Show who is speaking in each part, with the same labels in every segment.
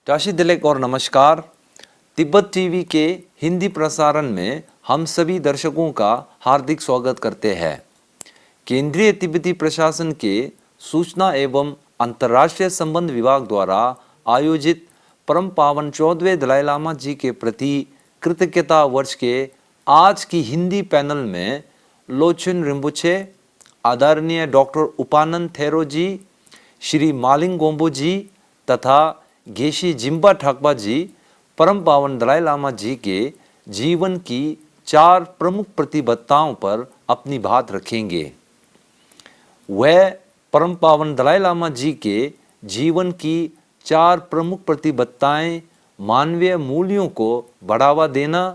Speaker 1: टाशी तिलक और नमस्कार। तिब्बत टीवी के हिंदी प्रसारण में हम सभी दर्शकों का हार्दिक स्वागत करते हैं। केंद्रीय तिब्बती प्रशासन के सूचना एवं अंतर्राष्ट्रीय संबंध विभाग द्वारा आयोजित परम पावन 14वें दलाई लामा जी के प्रति कृतज्ञता वर्ष के आज की हिंदी पैनल में लोचन रिम्पोछे, आदरणीय डॉक्टर उपानंद थेरो जी, श्री मालिंग गोम्बो जी तथा गेशी जिम्बा ठाकबा जी परम पावन दलाई लामा जी के जीवन की 4 प्रमुख प्रतिबद्धताओं पर अपनी बात रखेंगे। वह परम पावन दलाई लामा जी के जीवन की 4 प्रमुख प्रतिबद्धताएं मानवीय मूल्यों को बढ़ावा देना,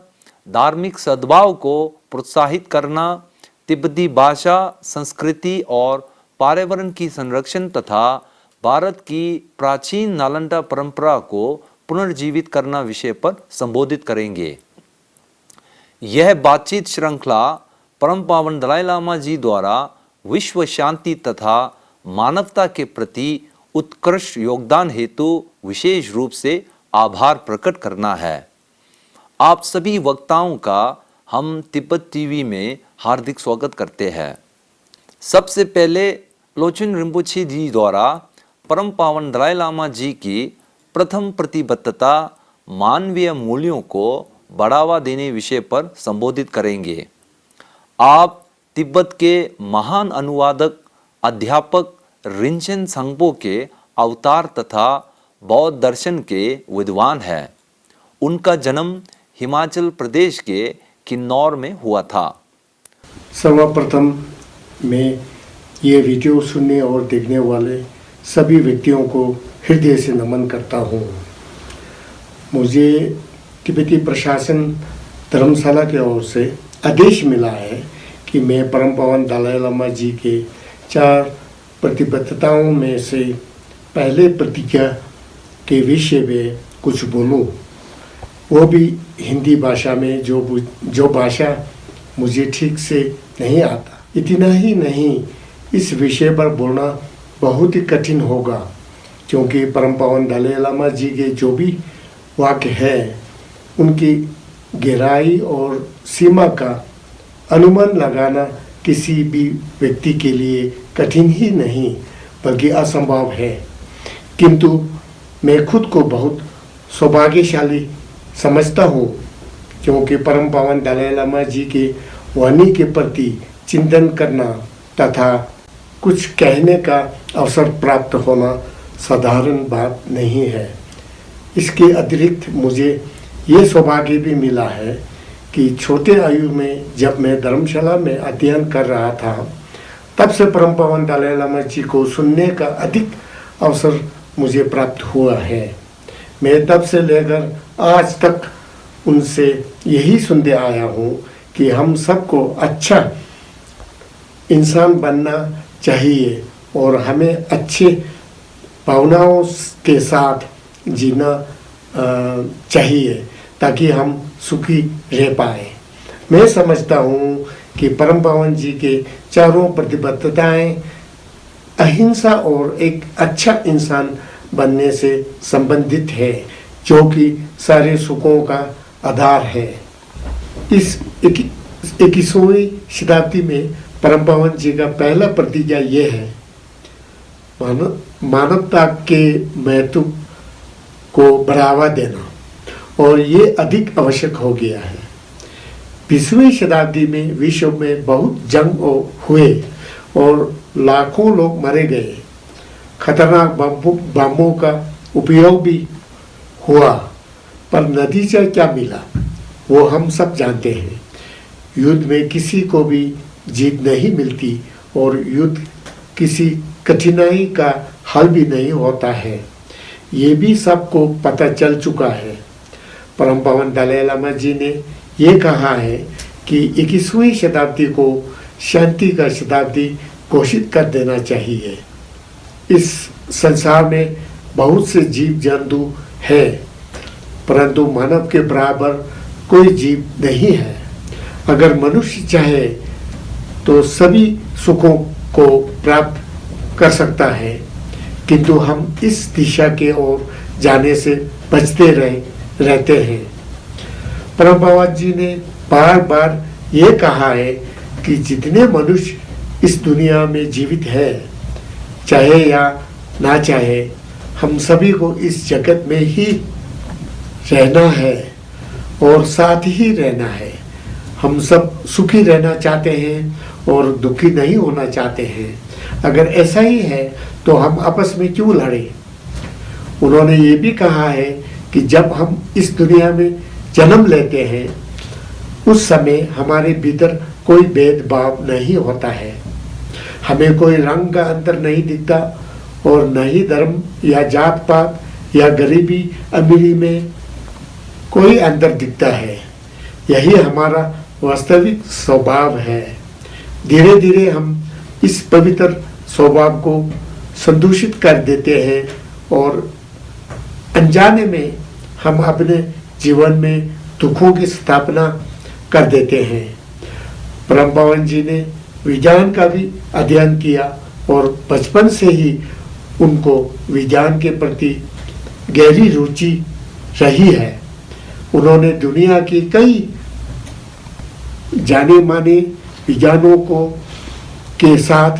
Speaker 1: धार्मिक सद्भाव को प्रोत्साहित करना, तिब्बती भाषा, संस्कृति और पर्यावरण की संरक्षण तथा भारत की प्राचीन नालंदा परंपरा को पुनर्जीवित करना विषय पर संबोधित करेंगे। यह बातचीत श्रृंखला परम पावन दलाई लामा जी द्वारा विश्व शांति तथा मानवता के प्रति उत्कृष्ट योगदान हेतु विशेष रूप से आभार प्रकट करना है। आप सभी वक्ताओं का हम तिब्बत टीवी में हार्दिक स्वागत करते हैं। सबसे पहले लोचन रिम्पोछे जी द्वारा परम पावन दलाई लामा जी की प्रथम प्रतिबद्धता मानवीय मूल्यों को बढ़ावा देने विषय पर संबोधित करेंगे। आप तिब्बत के महान अनुवादक अध्यापक रिंचेन संगपो के अवतार तथा बौद्ध दर्शन के विद्वान हैं। उनका जन्म हिमाचल प्रदेश के किन्नौर में हुआ था।
Speaker 2: सर्वप्रथम मैं ये वीडियो सुनने और देखने वाले सभी व्यक्तियों को हृदय से नमन करता हूँ। मुझे तिब्बती प्रशासन धर्मशाला की ओर से आदेश मिला है कि मैं परम पावन दलाई लामा जी के 4 प्रतिबद्धताओं में से पहले प्रतिज्ञा के विषय में कुछ बोलूँ, वो भी हिंदी भाषा में, जो भाषा मुझे ठीक से नहीं आता। इतना ही नहीं, इस विषय पर बोलना बहुत ही कठिन होगा क्योंकि परम पावन दलाई लामा जी के जो भी वाक्य है उनकी गहराई और सीमा का अनुमान लगाना किसी भी व्यक्ति के लिए कठिन ही नहीं बल्कि असंभव है। किंतु मैं खुद को बहुत सौभाग्यशाली समझता हूँ क्योंकि परम पावन दलाई लामा जी के वाणी के प्रति चिंतन करना तथा कुछ कहने का अवसर प्राप्त होना साधारण बात नहीं है। इसके अतिरिक्त मुझे ये सौभाग्य भी मिला है कि छोटे आयु में जब मैं धर्मशाला में अध्ययन कर रहा था तब से परम पावन दलाई लामा जी को सुनने का अधिक अवसर मुझे प्राप्त हुआ है। मैं तब से लेकर आज तक उनसे यही सुनते आया हूँ कि हम सबको अच्छा इंसान बनना चाहिए और हमें अच्छे भावनाओं के साथ जीना चाहिए ताकि हम सुखी रह पाए। मैं समझता हूँ कि परम पावन जी के 4 प्रतिबद्धताएं अहिंसा और एक अच्छा इंसान बनने से संबंधित है जो कि सारे सुखों का आधार है। इस 21वीं शताब्दी में परम पावन जी का पहला प्रतिज्ञा यह है, मानवता के महत्व को बढ़ावा देना, और ये अधिक आवश्यक हो गया है। 20वीं शताब्दी में विश्व में बहुत जंग हुए और लाखों लोग मारे गए। खतरनाक बमों का उपयोग भी हुआ, पर नतीजा क्या मिला वो हम सब जानते हैं। युद्ध में किसी को भी जीत नहीं मिलती और युद्ध किसी कठिनाई का हल भी नहीं होता है। ये भी सबको पता चल चुका है। परम पावन दलाई लामा जी ने ये कहा है कि 21वीं शताब्दी को शांति का शताब्दी घोषित कर देना चाहिए। इस संसार में बहुत से जीव जंतु है परंतु मानव के बराबर कोई जीव नहीं है। अगर मनुष्य चाहे तो सभी सुखों को प्राप्त कर सकता है, किंतु हम इस दिशा के ओर जाने से बचते रहते हैं। परम बाबा जी ने बार बार ये कहा है कि जितने मनुष्य इस दुनिया में जीवित है, चाहे या ना चाहे, हम सभी को इस जगत में ही रहना है और साथ ही रहना है। हम सब सुखी रहना चाहते हैं और दुखी नहीं होना चाहते हैं। अगर ऐसा ही है तो हम आपस में क्यों लड़े। उन्होंने ये भी कहा है कि जब हम इस दुनिया में जन्म लेते हैं उस समय हमारे भीतर कोई भेदभाव नहीं होता है। हमें कोई रंग का अंतर नहीं दिखता और न ही धर्म या जात पात या गरीबी अमीरी में कोई अंतर दिखता है। यही हमारा वास्तविक स्वभाव है। धीरे धीरे हम इस पवित्र स्वभाव को संदूषित कर देते हैं और अनजाने में हम अपने जीवन में दुखों की स्थापना कर देते हैं। परम पावन जी ने विज्ञान का भी अध्ययन किया और बचपन से ही उनको विज्ञान के प्रति गहरी रुचि रही है। उन्होंने दुनिया की कई जाने माने विज्ञानों के साथ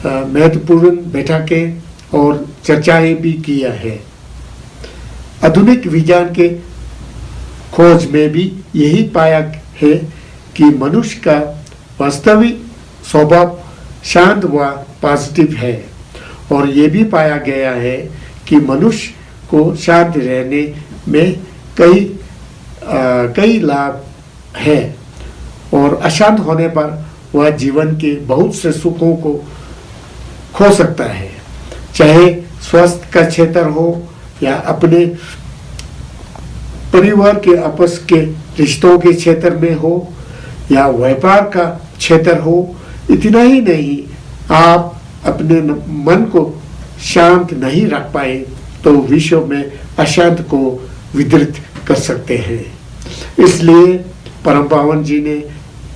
Speaker 2: महत्वपूर्ण बैठकें और चर्चाएं भी किया है। आधुनिक विज्ञान के खोज में भी यही पाया है कि मनुष्य का वास्तविक स्वभाव शांत व पॉजिटिव है और ये भी पाया गया है कि मनुष्य को शांत रहने में कई लाभ है और अशांत होने पर वह जीवन के बहुत से सुखों को खो सकता है, चाहे स्वास्थ्य का क्षेत्र हो या अपने परिवार के आपस के रिश्तों के क्षेत्र में हो या व्यापार का क्षेत्र हो। इतना ही नहीं, आप अपने मन को शांत नहीं रख पाए तो विश्व में अशांत को विदृत कर सकते हैं। इसलिए परम पावन जी ने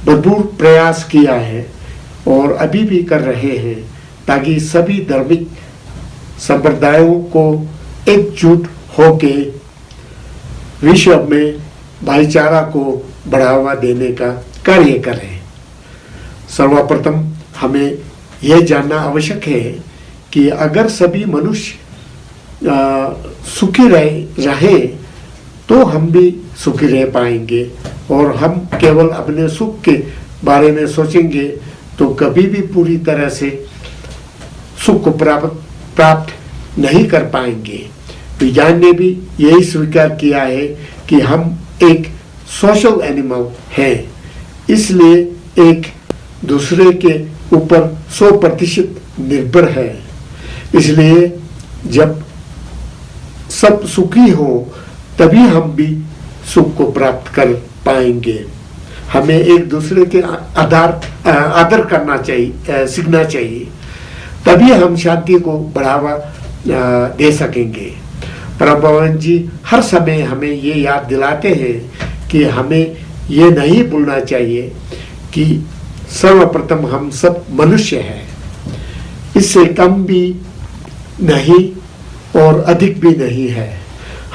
Speaker 2: भरपूर प्रयास किया है और अभी भी कर रहे हैं ताकि सभी धार्मिक संप्रदायों को एकजुट होके विश्व में भाईचारा को बढ़ावा देने का कार्य करें। सर्वप्रथम हमें यह जानना आवश्यक है कि अगर सभी मनुष्य सुखी रहे तो हम भी सुखी रह पाएंगे और हम केवल अपने सुख के बारे में सोचेंगे तो कभी भी पूरी तरह से सुख को प्राप्त नहीं कर पाएंगे। विज्ञान ने भी यही स्वीकार किया है कि हम एक सोशल एनिमल हैं, इसलिए एक दूसरे के ऊपर 100% निर्भर है। इसलिए जब सब सुखी हो तभी हम भी सुख को प्राप्त कर पाएंगे। हमें एक दूसरे के आदर करना चाहिए, सीखना चाहिए, तभी हम शांति को बढ़ावा दे सकेंगे। परम पावन जी हर समय हमें ये याद दिलाते हैं कि हमें ये नहीं भूलना चाहिए कि सर्वप्रथम हम सब मनुष्य हैं, इससे कम भी नहीं और अधिक भी नहीं है।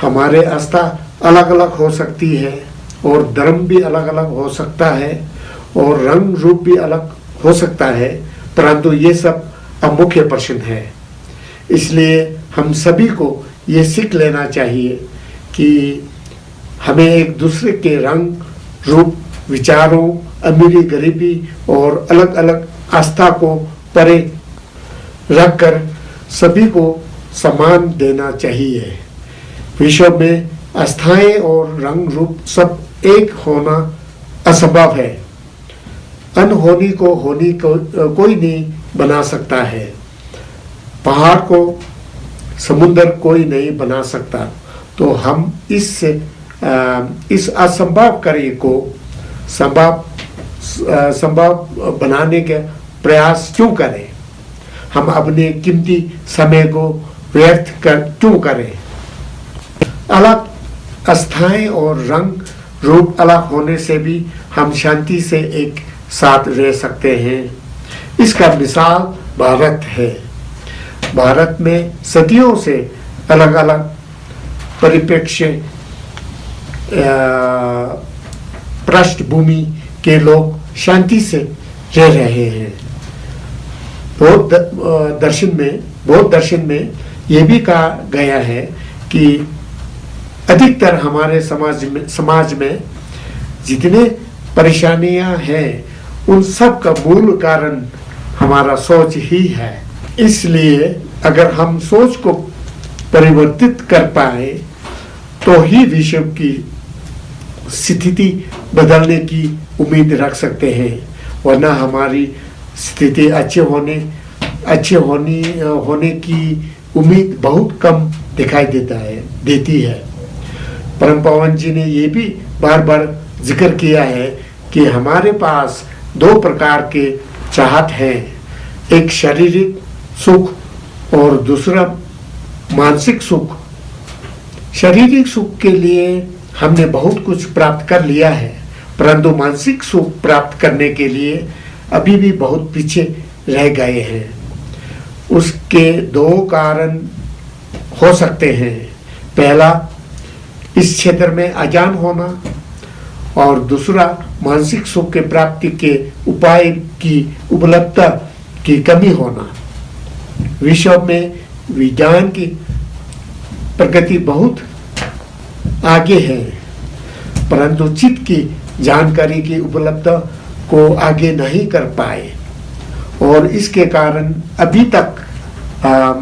Speaker 2: हमारे आस्था अलग अलग हो सकती है और धर्म भी अलग अलग हो सकता है और रंग रूप भी अलग हो सकता है, परंतु ये सब अमुख्य प्रश्न है। इसलिए हम सभी को ये सीख लेना चाहिए कि हमें एक दूसरे के रंग रूप, विचारों, अमीरी गरीबी और अलग अलग आस्था को परे रखकर सभी को सम्मान देना चाहिए। विश्व में आस्थाएं और रंग रूप सब एक होना असंभव है। अनहोनी को होनी को कोई नहीं बना सकता है। पहाड़ को समुद्र कोई नहीं बना सकता, तो हम इस असंभव कार्य को संभव बनाने के प्रयास क्यों करें। हम अपने कीमती समय को व्यर्थ क्यों करें। अलग आस्थाएं और रंग रूप अलग होने से भी हम शांति से एक साथ रह सकते हैं। इसका मिसाल भारत है। भारत में सदियों से अलग अलग परिप्रेक्ष्य पृष्ठभूमि के लोग शांति से रह रहे हैं। बौद्ध दर्शन में ये भी कहा गया है कि अधिकतर हमारे समाज में जितने परेशानियां हैं उन सब का मूल कारण हमारा सोच ही है। इसलिए अगर हम सोच को परिवर्तित कर पाए तो ही विश्व की स्थिति बदलने की उम्मीद रख सकते हैं, वरना हमारी स्थिति अच्छे होने की उम्मीद बहुत कम दिखाई देती है। परम पावन जी ने ये भी बार बार जिक्र किया है कि हमारे पास दो प्रकार के चाहत हैं, एक शारीरिक सुख और दूसरा मानसिक सुख। शारीरिक सुख के लिए हमने बहुत कुछ प्राप्त कर लिया है, परंतु मानसिक सुख प्राप्त करने के लिए अभी भी बहुत पीछे रह गए हैं। उसके दो कारण हो सकते हैं। पहला, इस क्षेत्र में अज्ञान होना, और दूसरा मानसिक सुख के प्राप्ति के उपाय की उपलब्धता की कमी होना। विश्व में विज्ञान की प्रगति बहुत आगे है, परंतु चित्त की जानकारी की उपलब्धता को आगे नहीं कर पाए, और इसके कारण अभी तक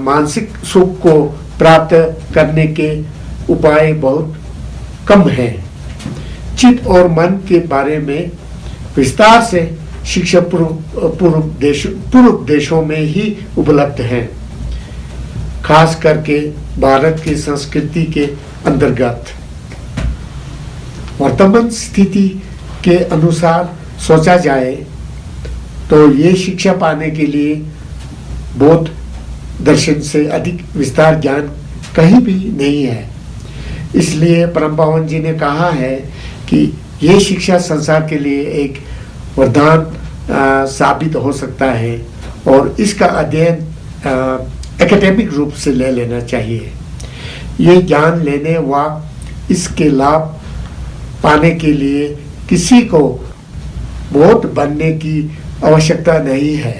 Speaker 2: मानसिक सुख को प्राप्त करने के उपाय बहुत कम हैं। चित्त और मन के बारे में विस्तार से शिक्षा पूर्व देशों में ही उपलब्ध है, खास करके भारत की संस्कृति के अंतर्गत। वर्तमान स्थिति के अनुसार सोचा जाए तो ये शिक्षा पाने के लिए बौद्ध दर्शन से अधिक विस्तार ज्ञान कहीं भी नहीं है। इसलिए परम पावन जी ने कहा है कि ये शिक्षा संसार के लिए एक वरदान साबित हो सकता है, और इसका अध्ययन एकेडमिक रूप से ले लेना चाहिए। ये ज्ञान लेने व इसके लाभ पाने के लिए किसी को बौद्ध बनने की आवश्यकता नहीं है।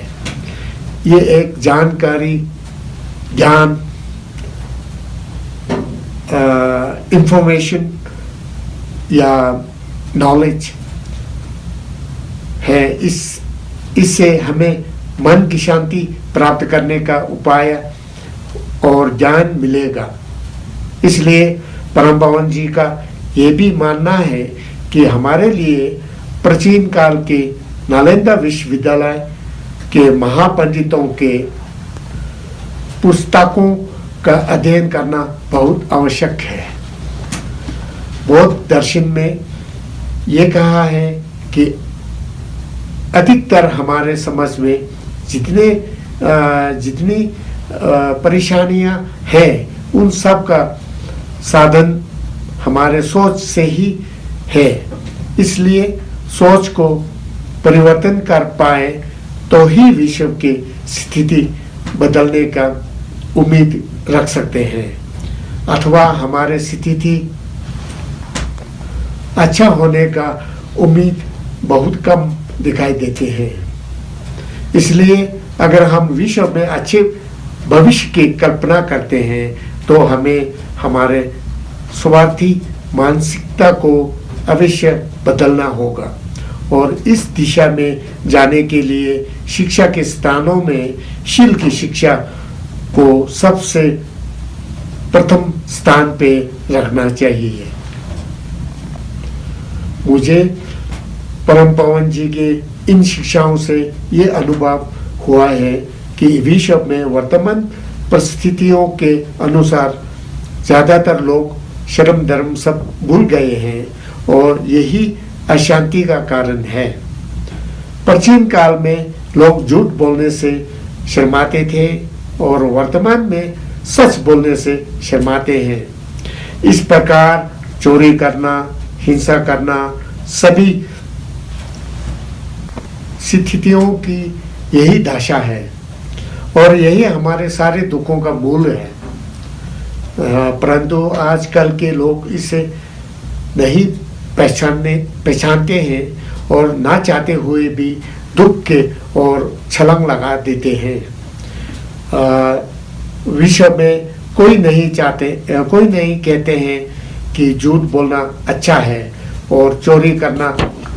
Speaker 2: ये एक जानकारी, ज्ञान, इंफॉर्मेशन या नॉलेज है। इससे हमें मन की शांति प्राप्त करने का उपाय और ज्ञान मिलेगा। इसलिए परम पावन जी का ये भी मानना है कि हमारे लिए प्राचीन काल के नालंदा विश्वविद्यालय के महापंडितों के पुस्तकों का अध्ययन करना बहुत आवश्यक है। बौद्ध दर्शन में ये कहा है कि अधिकतर हमारे समाज में जितनी परेशानियां हैं उन सब का साधन हमारे सोच से ही है। इसलिए सोच को परिवर्तन कर पाए तो ही विश्व की स्थिति बदलने का उम्मीद रख सकते हैं, अथवा हमारे स्थिति अच्छा होने का उम्मीद बहुत कम दिखाई देते हैं। इसलिए अगर हम विश्व में अच्छे भविष्य की कल्पना करते हैं तो हमें हमारे स्वार्थी मानसिकता को अवश्य बदलना होगा, और इस दिशा में जाने के लिए शिक्षा के स्थानों में शील की शिक्षा को सबसे प्रथम स्थान पे रखना चाहिए। मुझे परम पावन जी के इन शिक्षाओं से ये अनुभव हुआ है कि विश्व में वर्तमान परिस्थितियों के अनुसार ज़्यादातर लोग शर्म धर्म सब भूल गए हैं, और यही अशांति का कारण है। प्राचीन काल में लोग झूठ बोलने से शर्माते थे और वर्तमान में सच बोलने से शर्माते हैं। इस प्रकार चोरी करना, हिंसा करना सभी स्थितियों की यही दशा है, और यही हमारे सारे दुखों का मूल है। परंतु आजकल के लोग इसे नहीं पहचानते हैं और ना चाहते हुए भी दुख के और छलांग लगा देते हैं। विश्व में कोई नहीं कहते हैं कि झूठ बोलना अच्छा है और चोरी करना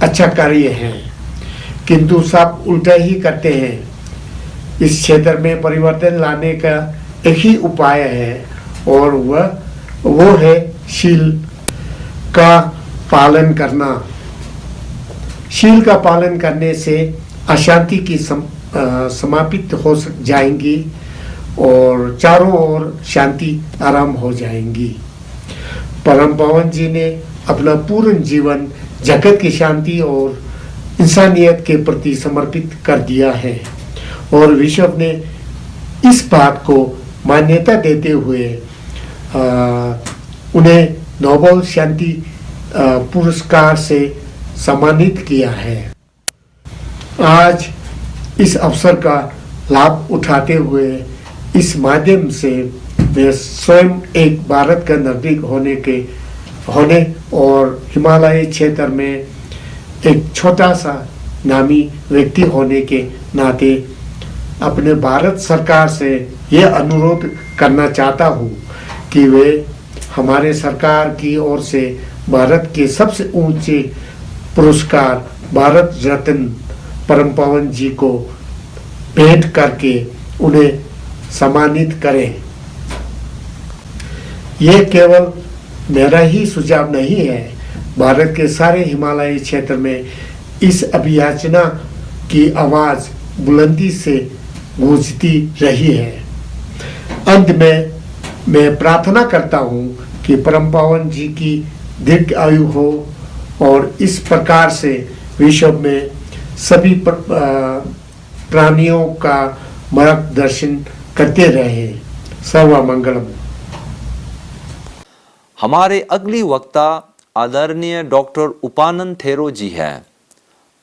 Speaker 2: अच्छा कार्य है, किंतु सब उल्टा ही करते हैं। इस क्षेत्र में परिवर्तन लाने का एक ही उपाय है और वो है शील का पालन करना। शील का पालन करने से अशांति की समाप्त हो जाएंगी और चारों ओर शांति आराम हो जाएंगी। परम पावन जी ने अपना पूर्ण जीवन जगत की शांति और इंसानियत के प्रति समर्पित कर दिया है और विश्व ने इस बात को मान्यता देते हुए उन्हें नोबेल शांति पुरस्कार से सम्मानित किया है। आज इस अवसर का लाभ उठाते हुए इस माध्यम से मैं स्वयं एक भारत का नागरिक होने और हिमालय क्षेत्र में एक छोटा सा नामी व्यक्ति होने के नाते अपने भारत सरकार से यह अनुरोध करना चाहता हूँ कि वे हमारे सरकार की ओर से भारत के सबसे ऊंचे पुरस्कार भारत रत्न परम पावन जी को भेंट करके उन्हें सम्मानित करें। यह केवल मेरा ही सुझाव नहीं है, भारत के सारे हिमालयी क्षेत्र में इस अभियाचना की आवाज बुलंदी से गूंजती रही है। अंत में मैं प्रार्थना करता हूँ कि परम पावन जी की दीर्घ आयु हो और इस प्रकार से विश्व में सभी प्राणियों का मार्गदर्शन करते रहे। सर्वमंगलम।
Speaker 1: हमारे अगली वक्ता आदरणीय डॉक्टर उपानंद थेरो जी हैं।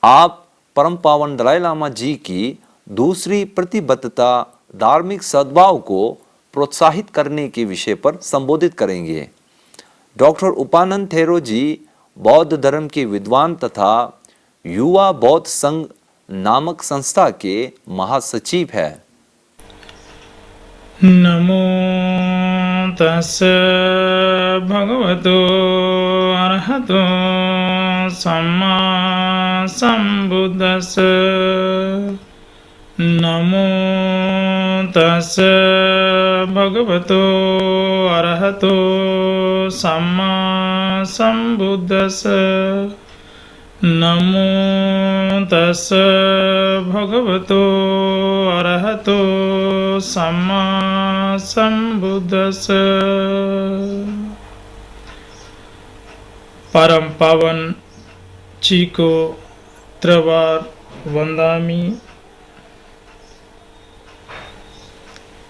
Speaker 1: आप परम पावन दलाई लामा जी की दूसरी प्रतिबद्धता धार्मिक सद्भाव को प्रोत्साहित करने के विषय पर संबोधित करेंगे। डॉक्टर उपानंद थेरो जी बौद्ध धर्म के विद्वान तथा युवा बौद्ध संघ नामक संस्था के महासचिव है।
Speaker 3: नमो तस् भगवतो अरहतो सम्मा संबुद्दस्स। नमो तस् भगवतो अरहतो सम्मा संबुद्दस्स। नमो तस् भगवतो अरहतो सम्मा संबुद्दस्स। परम पावन जी को त्रिवार वंदामि।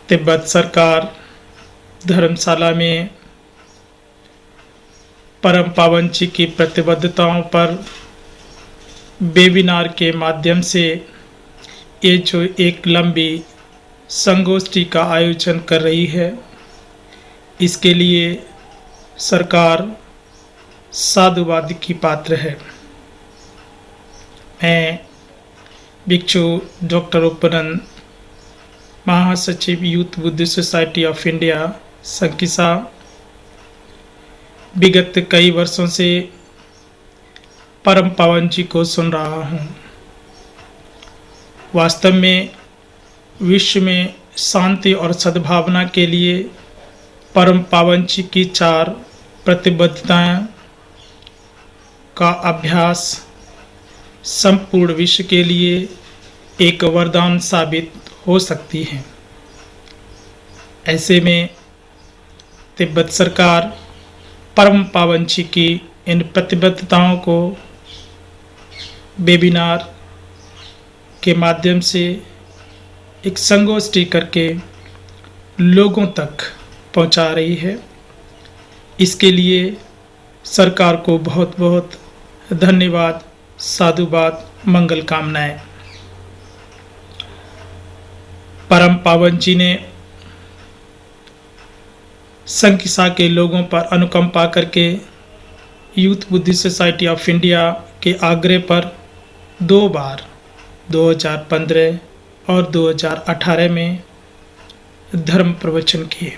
Speaker 3: तिब्बत सरकार धर्मशाला में परम पावन जी की प्रतिबद्धताओं पर वेबिनार के माध्यम से ये जो एक लंबी संगोष्ठी का आयोजन कर रही है, इसके लिए सरकार साधुवाद की पात्र है। मैं भिक्षु डॉक्टर उपानंद, महासचिव youth Buddhist society of India Sankisa, विगत कई वर्षों से परम पावन जी को सुन रहा हूँ। वास्तव में विश्व में शांति और सद्भावना के लिए परम पावन जी की 4 प्रतिबद्धताएं का अभ्यास संपूर्ण विश्व के लिए एक वरदान साबित हो सकती है। ऐसे में तिब्बत सरकार परम पावन जी की इन प्रतिबद्धताओं को वेबिनार के माध्यम से एक संगोष्ठी करके लोगों तक पहुंचा रही है। इसके लिए सरकार को बहुत बहुत धन्यवाद, साधुवाद, मंगल कामनाएं। परम पावन जी ने संकिसा के लोगों पर अनुकंपा करके youth Buddhist society of India के आग्रह पर 2 बार 2015 और 2018 में धर्म प्रवचन किए।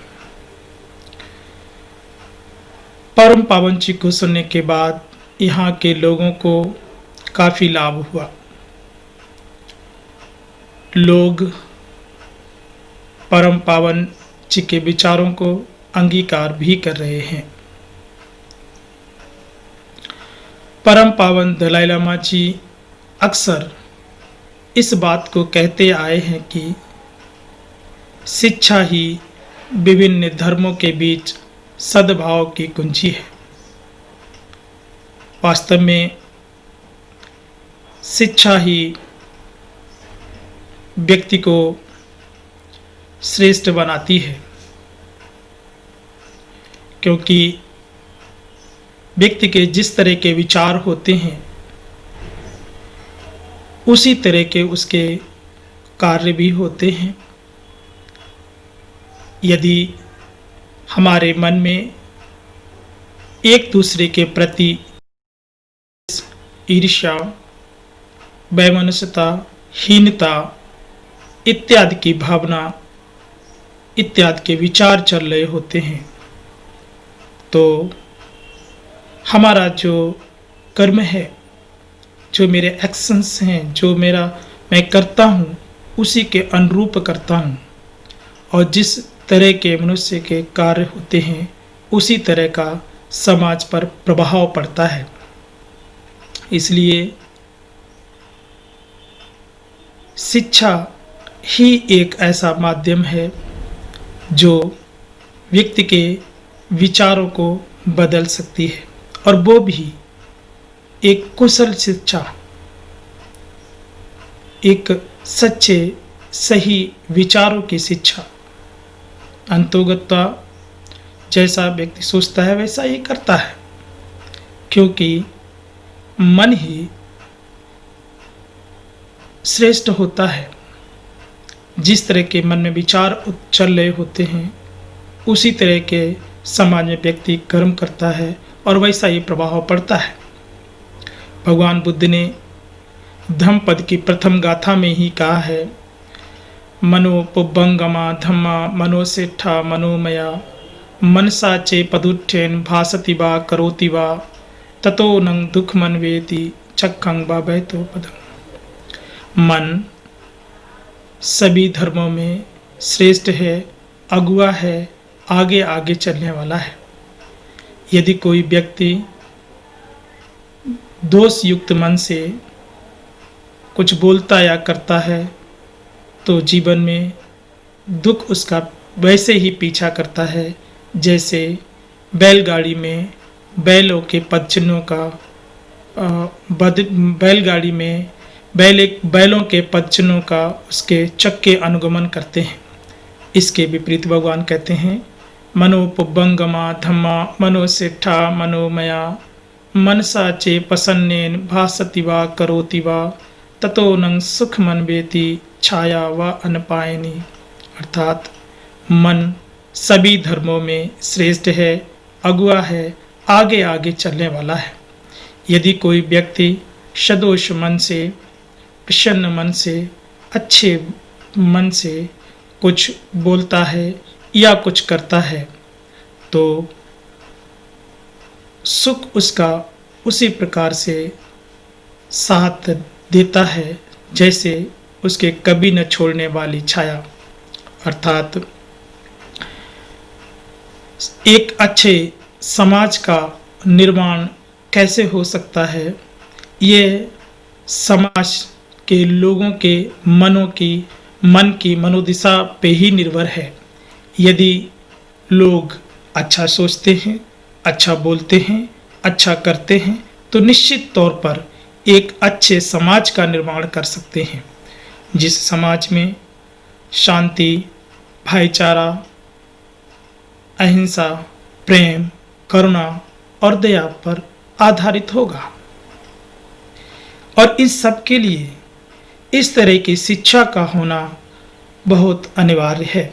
Speaker 3: परम पावन जी को सुनने के बाद यहाँ के लोगों को काफ़ी लाभ हुआ। लोग परम पावन जी के विचारों को अंगीकार भी कर रहे हैं। परम पावन दलाई लामा जी अक्सर इस बात को कहते आए हैं कि शिक्षा ही विभिन्न धर्मों के बीच सद्भाव की कुंजी है। वास्तव में शिक्षा ही व्यक्ति को श्रेष्ठ बनाती है, क्योंकि व्यक्ति के जिस तरह के विचार होते हैं उसी तरह के उसके कार्य भी होते हैं। यदि हमारे मन में एक दूसरे के प्रति ईर्ष्या, वैमनस्यता, हीनता इत्यादि की भावना इत्यादि के विचार चल रहे होते हैं, तो हमारा जो कर्म है, जो मेरे एक्शंस हैं, जो मैं करता हूँ उसी के अनुरूप करता हूँ, और जिस तरह के मनुष्य के कार्य होते हैं उसी तरह का समाज पर प्रभाव पड़ता है। इसलिए शिक्षा ही एक ऐसा माध्यम है जो व्यक्ति के विचारों को बदल सकती है, और वो भी एक कुशल शिक्षा, एक सच्चे सही विचारों की शिक्षा। अंतोगत्वा जैसा व्यक्ति सोचता है वैसा ही करता है, क्योंकि मन ही श्रेष्ठ होता है। जिस तरह के मन में विचार चल रहे होते हैं उसी तरह के समाज में व्यक्ति कर्म करता है और वैसा ही प्रभाव पड़ता है। भगवान बुद्ध ने धम्मपद की प्रथम गाथा में ही कहा है, मनो पुब्बंगमा धम्मा मनोसेठा मनोमया मनसा चे पदुठ्ठेन भासति वा करोति वा ततो नंग दुख मन वेति चक्खं वा बैतो पदं। मन सभी धर्मों में श्रेष्ठ है, अगुआ है, आगे आगे चलने वाला है। यदि कोई व्यक्ति दोष युक्त मन से कुछ बोलता या करता है तो जीवन में दुख उसका वैसे ही पीछा करता है जैसे बैलगाड़ी में बैलों के पदचिन्हों का बैलगाड़ी में बैलों के पदचिन्हों का उसके चक्के अनुगमन करते हैं। इसके विपरीत भगवान कहते हैं, मनो पुब्बंगमा धम्मा मनोसेठा मनोमया मनसा चे प्रसन्नेन भासति वा करोति वा ततो नंग सुख मन वेति छाया व अनपायनी। अर्थात मन सभी धर्मों में श्रेष्ठ है, अगुआ है, आगे आगे चलने वाला है। यदि कोई व्यक्ति सदोष मन से, प्रसन्न मन से, अच्छे मन से कुछ बोलता है या कुछ करता है तो सुख उसका उसी प्रकार से साथ देता है जैसे उसके कभी न छोड़ने वाली छाया। अर्थात एक अच्छे समाज का निर्माण कैसे हो सकता है, ये समाज के लोगों के मन की मनोदिशा पे ही निर्भर है। यदि लोग अच्छा सोचते हैं, अच्छा बोलते हैं, अच्छा करते हैं तो निश्चित तौर पर एक अच्छे समाज का निर्माण कर सकते हैं, जिस समाज में शांति, भाईचारा, अहिंसा, प्रेम, करुणा और दया पर आधारित होगा। और इस सब के लिए इस तरह की शिक्षा का होना बहुत अनिवार्य है,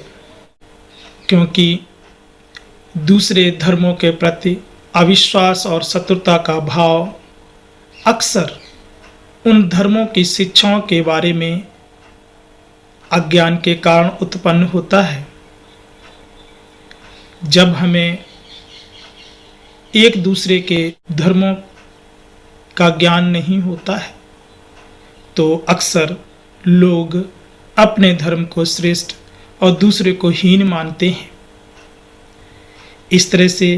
Speaker 3: क्योंकि दूसरे धर्मों के प्रति अविश्वास और शत्रुता का भाव अक्सर उन धर्मों की शिक्षाओं के बारे में अज्ञान के कारण उत्पन्न होता है। जब हमें एक दूसरे के धर्मों का ज्ञान नहीं होता है तो अक्सर लोग अपने धर्म को श्रेष्ठ और दूसरे को हीन मानते हैं। इस तरह से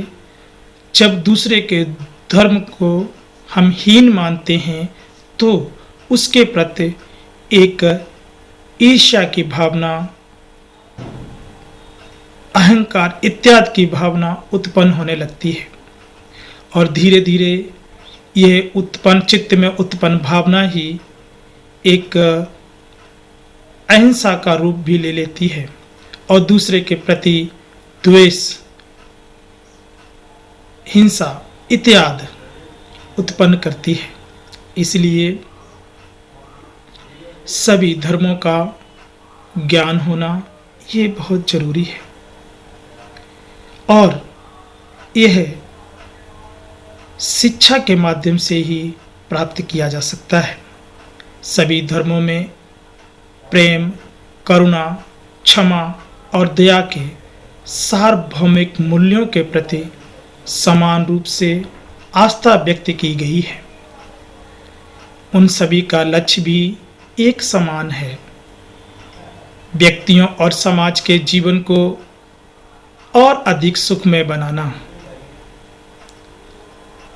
Speaker 3: जब दूसरे के धर्म को हम हीन मानते हैं तो उसके प्रति एक ईर्ष्या की भावना, अहंकार इत्यादि की भावना उत्पन्न होने लगती है और धीरे धीरे यह चित्त में उत्पन्न भावना ही एक अहिंसा का रूप भी ले लेती है और दूसरे के प्रति द्वेष, हिंसा इत्यादि उत्पन्न करती है। इसलिए सभी धर्मों का ज्ञान होना ये बहुत जरूरी है और यह शिक्षा के माध्यम से ही प्राप्त किया जा सकता है। सभी धर्मों में प्रेम, करुणा, क्षमा और दया के सार्वभौमिक मूल्यों के प्रति समान रूप से आस्था व्यक्त की गई है। उन सभी का लक्ष्य भी एक समान है, व्यक्तियों और समाज के जीवन को और अधिक सुखमय बनाना।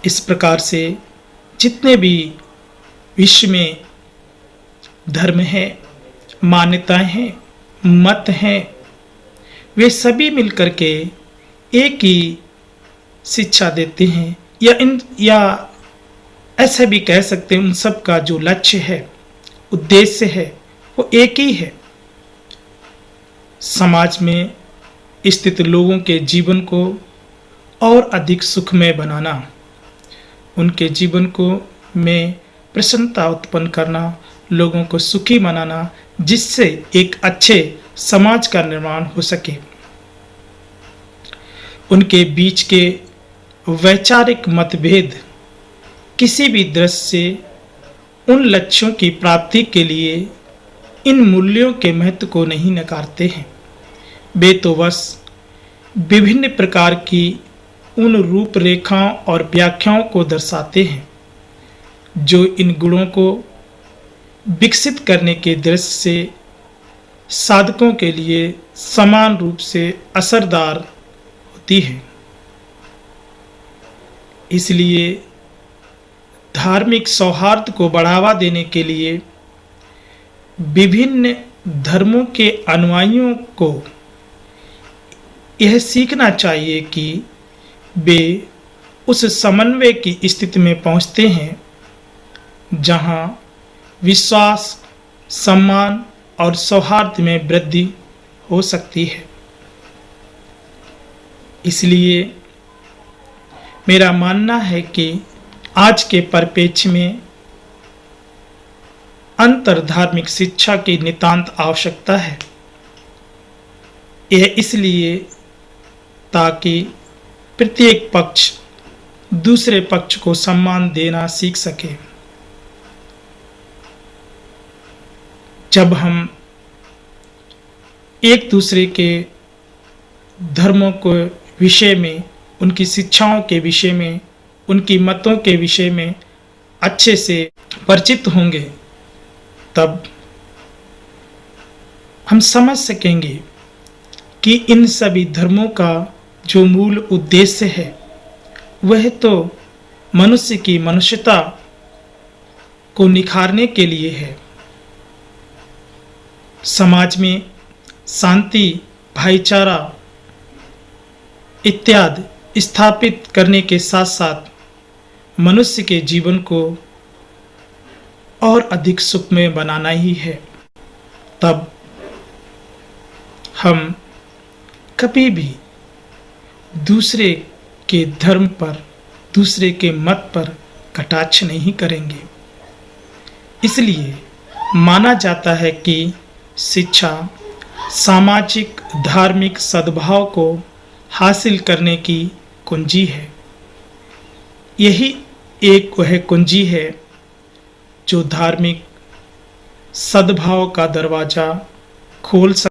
Speaker 3: इस प्रकार से जितने भी विश्व में धर्म हैं, मान्यताएं हैं, मत हैं, वे सभी मिलकर के एक ही शिक्षा देते हैं या ऐसा भी कह सकते हैं उन सब का जो लक्ष्य है, उद्देश्य है, वो एक ही है। समाज में स्थित लोगों के जीवन को और अधिक सुखमय बनाना, उनके जीवन को में प्रसन्नता उत्पन्न करना, लोगों को सुखी बनाना, जिससे एक अच्छे समाज का निर्माण हो सके। उनके बीच के वैचारिक मतभेद किसी भी दृष्टि से उन लक्ष्यों की प्राप्ति के लिए इन मूल्यों के महत्व को नहीं नकारते हैं। वे तो बस विभिन्न प्रकार की उन रूपरेखाओं और व्याख्याओं को दर्शाते हैं जो इन गुणों को विकसित करने के दृष्टि से साधकों के लिए समान रूप से असरदार होती है। इसलिए धार्मिक सौहार्द को बढ़ावा देने के लिए विभिन्न धर्मों के अनुयायियों को यह सीखना चाहिए कि वे उस समन्वय की स्थिति में पहुंचते हैं जहां विश्वास, सम्मान और सौहार्द में वृद्धि हो सकती है। इसलिए मेरा मानना है कि आज के परिप्रेक्ष्य में अंतरधार्मिक शिक्षा की नितांत आवश्यकता है। यह इसलिए ताकि प्रत्येक पक्ष दूसरे पक्ष को सम्मान देना सीख सके। जब हम एक दूसरे के धर्मों के विषय में, उनकी शिक्षाओं के विषय में, उनकी मतों के विषय में अच्छे से परिचित होंगे, तब हम समझ सकेंगे कि इन सभी धर्मों का जो मूल उद्देश्य है वह तो मनुष्य की मनुष्यता को निखारने के लिए है। समाज में शांति, भाईचारा इत्यादि स्थापित करने के साथ साथ मनुष्य के जीवन को और अधिक सुखमय बनाना ही है। तब हम कभी भी दूसरे के धर्म पर, दूसरे के मत पर कटाक्ष नहीं करेंगे। इसलिए माना जाता है कि शिक्षा सामाजिक धार्मिक सद्भाव को हासिल करने की कुंजी है। यही एक वह कुंजी है जो धार्मिक सद्भाव का दरवाजा खोल सकती।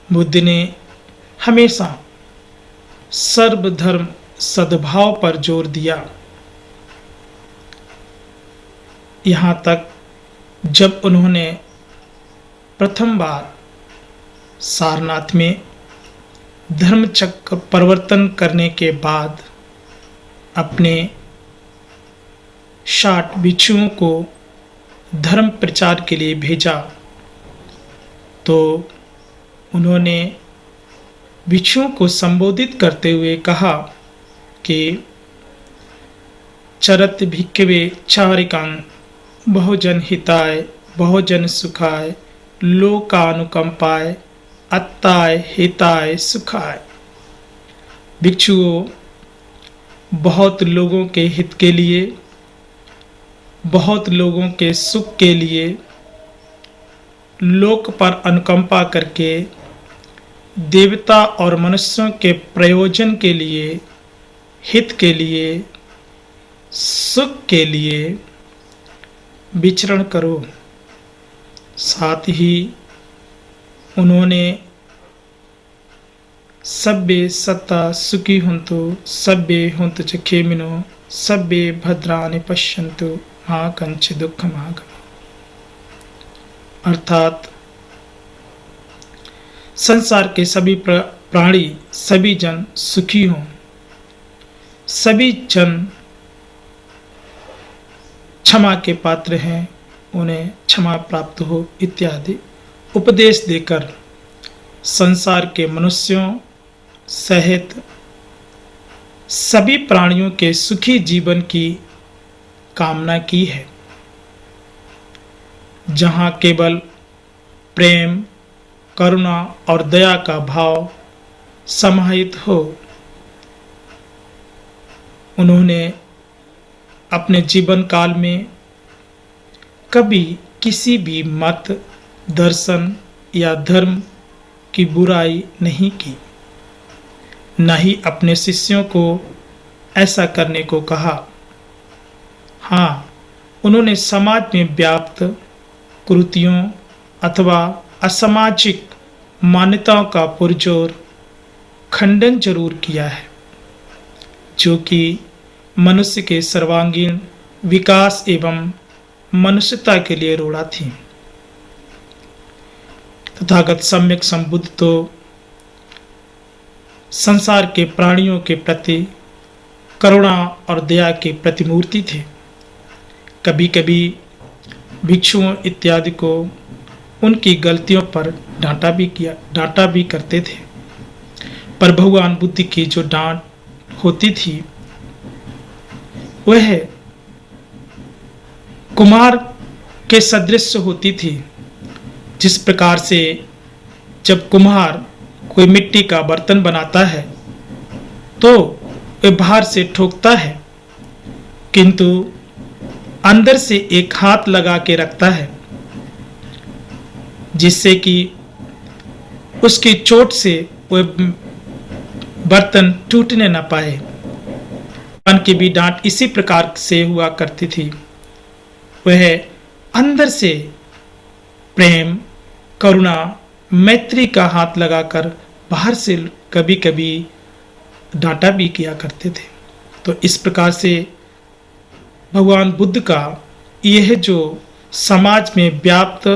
Speaker 3: बुद्ध ने हमेशा सर्वधर्म सद्भाव पर जोर दिया। यहाँ तक जब उन्होंने प्रथम बार सारनाथ में धर्मचक्र परिवर्तन करने के बाद अपने 60 भिक्षुओं को धर्म प्रचार के लिए भेजा, तो उन्होंने भिक्षुओं को संबोधित करते हुए कहा कि चरत भिक्खवे चारिकां बहुजन हिताय बहुजन सुखाय लोकानुकंपाय अत्ताय हिताय सुखाय। भिक्षुओं, बहुत लोगों के हित के लिए, बहुत लोगों के सुख के लिए, लोक पर अनुकंपा करके देवता और मनुष्यों के प्रयोजन के लिए, हित के लिए, सुख के लिए विचरण करो। साथ ही उन्होंने सब्बे सत्ता सुखी हुंतु सब्बे हुंतु च खेमिनो सब्बे भद्रानि पश्यन्तु मा कंच दुःखमागम। अर्थात संसार के सभी प्राणी, सभी जन सुखी हों, सभी जन क्षमा के पात्र हैं, उन्हें क्षमा प्राप्त हो इत्यादि उपदेश देकर संसार के मनुष्यों सहित सभी प्राणियों के सुखी जीवन की कामना की है। जहाँ केवल प्रेम, करुणा और दया का भाव समाहित हो। उन्होंने अपने जीवन काल में कभी किसी भी मत, दर्शन या धर्म की बुराई नहीं की, न ही अपने शिष्यों को ऐसा करने को कहा। हाँ, उन्होंने समाज में व्याप्त कुरीतियों अथवा असामाजिक मान्यताओं का पुरजोर खंडन जरूर किया है, जो कि मनुष्य के सर्वांगीण विकास एवं मनुष्यता के लिए रोड़ा थी। तथागत सम्यक संबुद्ध तो संसार के प्राणियों के प्रति करुणा और दया के प्रतिमूर्ति थे। कभी कभी भिक्षुओं इत्यादि को उनकी गलतियों पर डांटा भी करते थे, पर भगवान बुद्ध की जो डांट होती थी वह कुम्हार के सदृश होती थी। जिस प्रकार से जब कुम्हार कोई मिट्टी का बर्तन बनाता है तो वह बाहर से ठोकता है, किंतु अंदर से एक हाथ लगा के रखता है, जिससे कि उसकी चोट से वह बर्तन टूटने न पाए। मन की भी डांट इसी प्रकार से हुआ करती थी। वह अंदर से प्रेम, करुणा, मैत्री का हाथ लगाकर बाहर से कभी कभी डांटा भी किया करते थे। तो इस प्रकार से भगवान बुद्ध का यह जो समाज में व्याप्त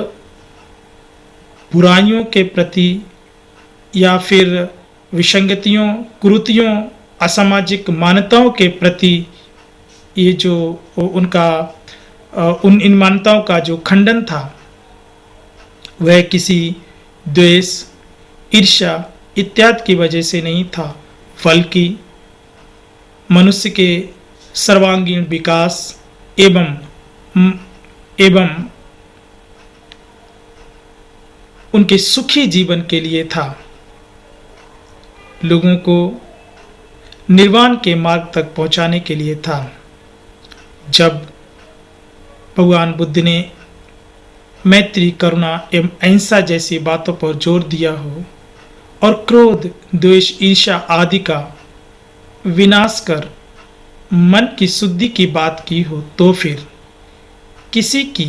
Speaker 3: बुराइयों के प्रति या फिर विसंगतियों, कुरीतियों, असामाजिक मान्यताओं के प्रति ये जो उनका इन मान्यताओं का जो खंडन था, वह किसी द्वेष, ईर्ष्या इत्यादि की वजह से नहीं था, बल्कि मनुष्य के सर्वांगीण विकास एवं उनके सुखी जीवन के लिए था। लोगों को निर्वाण के मार्ग तक पहुंचाने के लिए था। जब भगवान बुद्ध ने मैत्री, करुणा एवं अहिंसा जैसी बातों पर जोर दिया हो और क्रोध, द्वेष, ईर्ष्या आदि का विनाश कर मन की शुद्धि की बात की हो तो फिर किसी की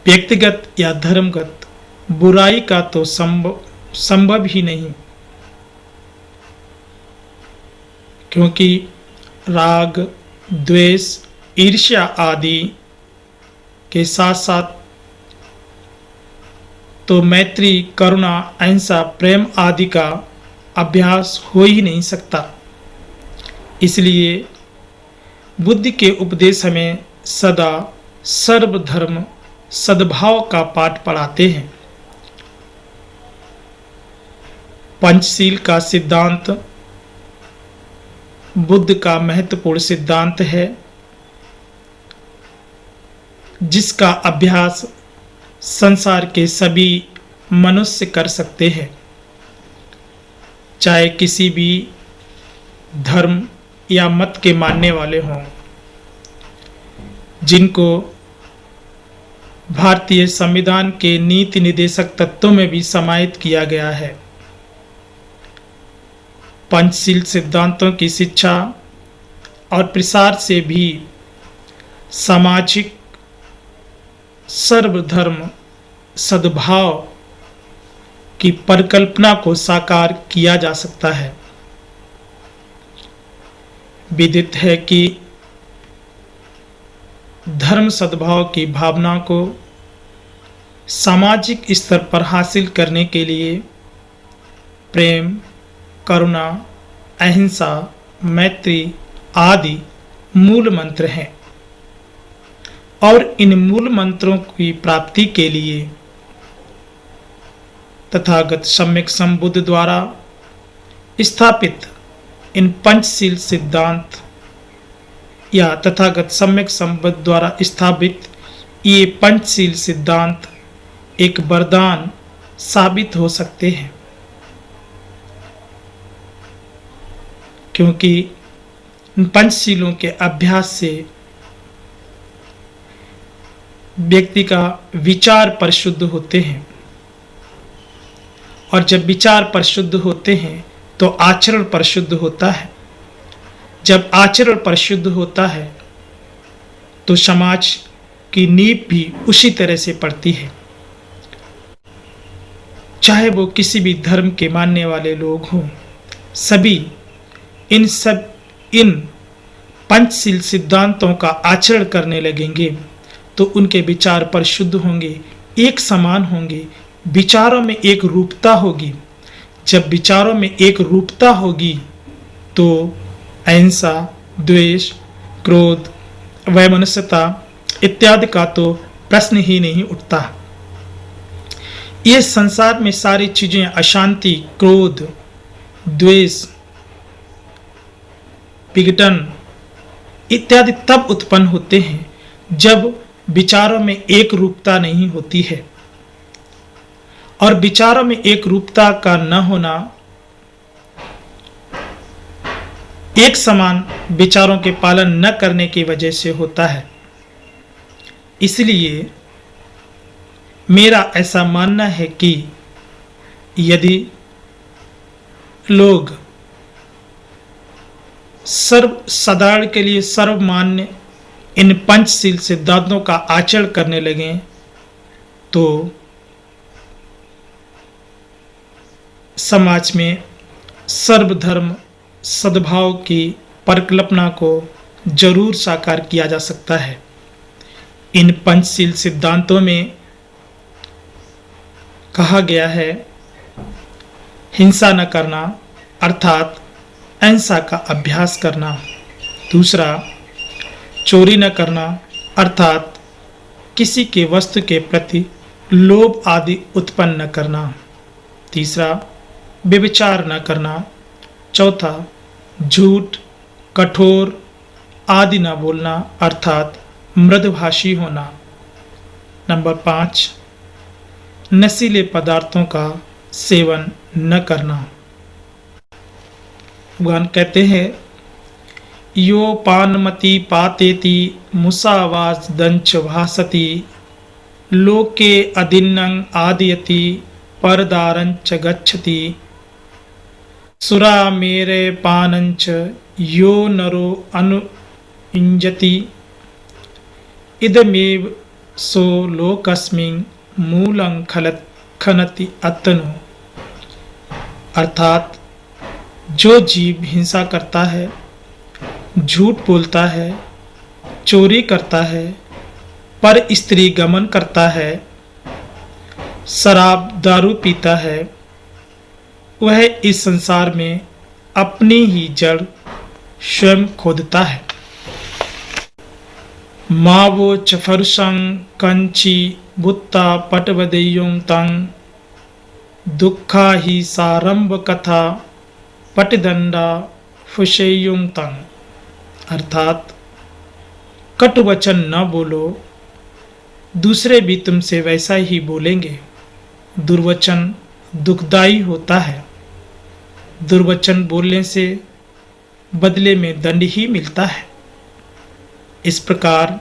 Speaker 3: व्यक्तिगत या धर्मगत बुराई का तो संभव ही नहीं, क्योंकि राग, द्वेष, ईर्ष्या आदि के साथ साथ तो मैत्री, करुणा, अहिंसा, प्रेम आदि का अभ्यास हो ही नहीं सकता। इसलिए बुद्ध के उपदेश हमें सदा सर्वधर्म सद्भाव का पाठ पढ़ाते हैं। पंचशील का सिद्धांत बुद्ध का महत्वपूर्ण सिद्धांत है, जिसका अभ्यास संसार के सभी मनुष्य कर सकते हैं, चाहे किसी भी धर्म या मत के मानने वाले हों, जिनको भारतीय संविधान के नीति निर्देशक तत्वों में भी समाहित किया गया है। पंचशील सिद्धांतों की शिक्षा और प्रसार से भी सामाजिक सर्वधर्म सद्भाव की परिकल्पना को साकार किया जा सकता है। विदित है कि धर्म सद्भाव की भावना को सामाजिक स्तर पर हासिल करने के लिए प्रेम, करुणा, अहिंसा, मैत्री आदि मूल मंत्र हैं, और इन मूल मंत्रों की प्राप्ति के लिए तथागत सम्यक संबुद्ध द्वारा स्थापित इन पंचशील सिद्धांत या तथागत सम्यक संबुद्ध द्वारा स्थापित ये पंचशील सिद्धांत एक वरदान साबित हो सकते हैं, क्योंकि इन पंचशीलों के अभ्यास से व्यक्ति का विचार परिशुद्ध होते हैं, और जब विचार परिशुद्ध होते हैं तो आचरण परिशुद्ध होता है। जब आचरण परिशुद्ध होता है तो समाज की नींव भी उसी तरह से पड़ती है, चाहे वो किसी भी धर्म के मानने वाले लोग हों। सभी इन पंचशील सिद्धांतों का आचरण करने लगेंगे तो उनके विचार परिशुद्ध होंगे, एक समान होंगे, विचारों में एक रूपता होगी। जब विचारों में एक रूपता होगी तो अहिंसा, द्वेष, क्रोध, वैमनस्यता इत्यादि का तो प्रश्न ही नहीं उठता। ये संसार में सारी चीजें अशांति, क्रोध, द्वेष, विघटन इत्यादि तब उत्पन्न होते हैं जब विचारों में एक रूपता नहीं होती है, और विचारों में एक रूपता का न होना एक समान विचारों के पालन न करने की वजह से होता है। इसलिए मेरा ऐसा मानना है कि यदि लोग साधारण के लिए सर्वमान्य इन पंचशील सिद्धांतों का आचरण करने लगे तो समाज में सर्वधर्म सद्भाव की परिकल्पना को जरूर साकार किया जा सकता है। इन पंचशील सिद्धांतों में कहा गया है हिंसा न करना अर्थात अहिंसा का अभ्यास करना। दूसरा, चोरी न करना अर्थात किसी के वस्तु के प्रति लोभ आदि उत्पन्न न करना। तीसरा, व्यभिचार न करना। चौथा, झूठ, कठोर आदि न बोलना अर्थात मृदुभाषी होना। नंबर 5, नशीले पदार्थों का सेवन न करना। भगवान कहते हैं यो पानमति पातेति मुसावास दंच भासति लोके अदिन्नं आदयति परदारंच गच्छति सुरा मेरे पानंच यो नरो अनु इंजति इदमेव सो लोकस्मिं मूलं खनति अतनु। अर्थात जो जीव हिंसा करता है, झूठ बोलता है, चोरी करता है, पर स्त्री गमन करता है, शराब दारू पीता है, वह इस संसार में अपनी ही जड़ स्वयं खोदता है। मावो चफरुषं कंची बुत्ता पटवदेयुं तंग दुखा ही सारंभ कथा पटदंडा फुशेयुं तंग। अर्थात कटु वचन न बोलो, दूसरे भी तुमसे वैसा ही बोलेंगे। दुर्वचन दुखदाई होता है। दुर्वचन बोलने से बदले में दंड ही मिलता है। इस प्रकार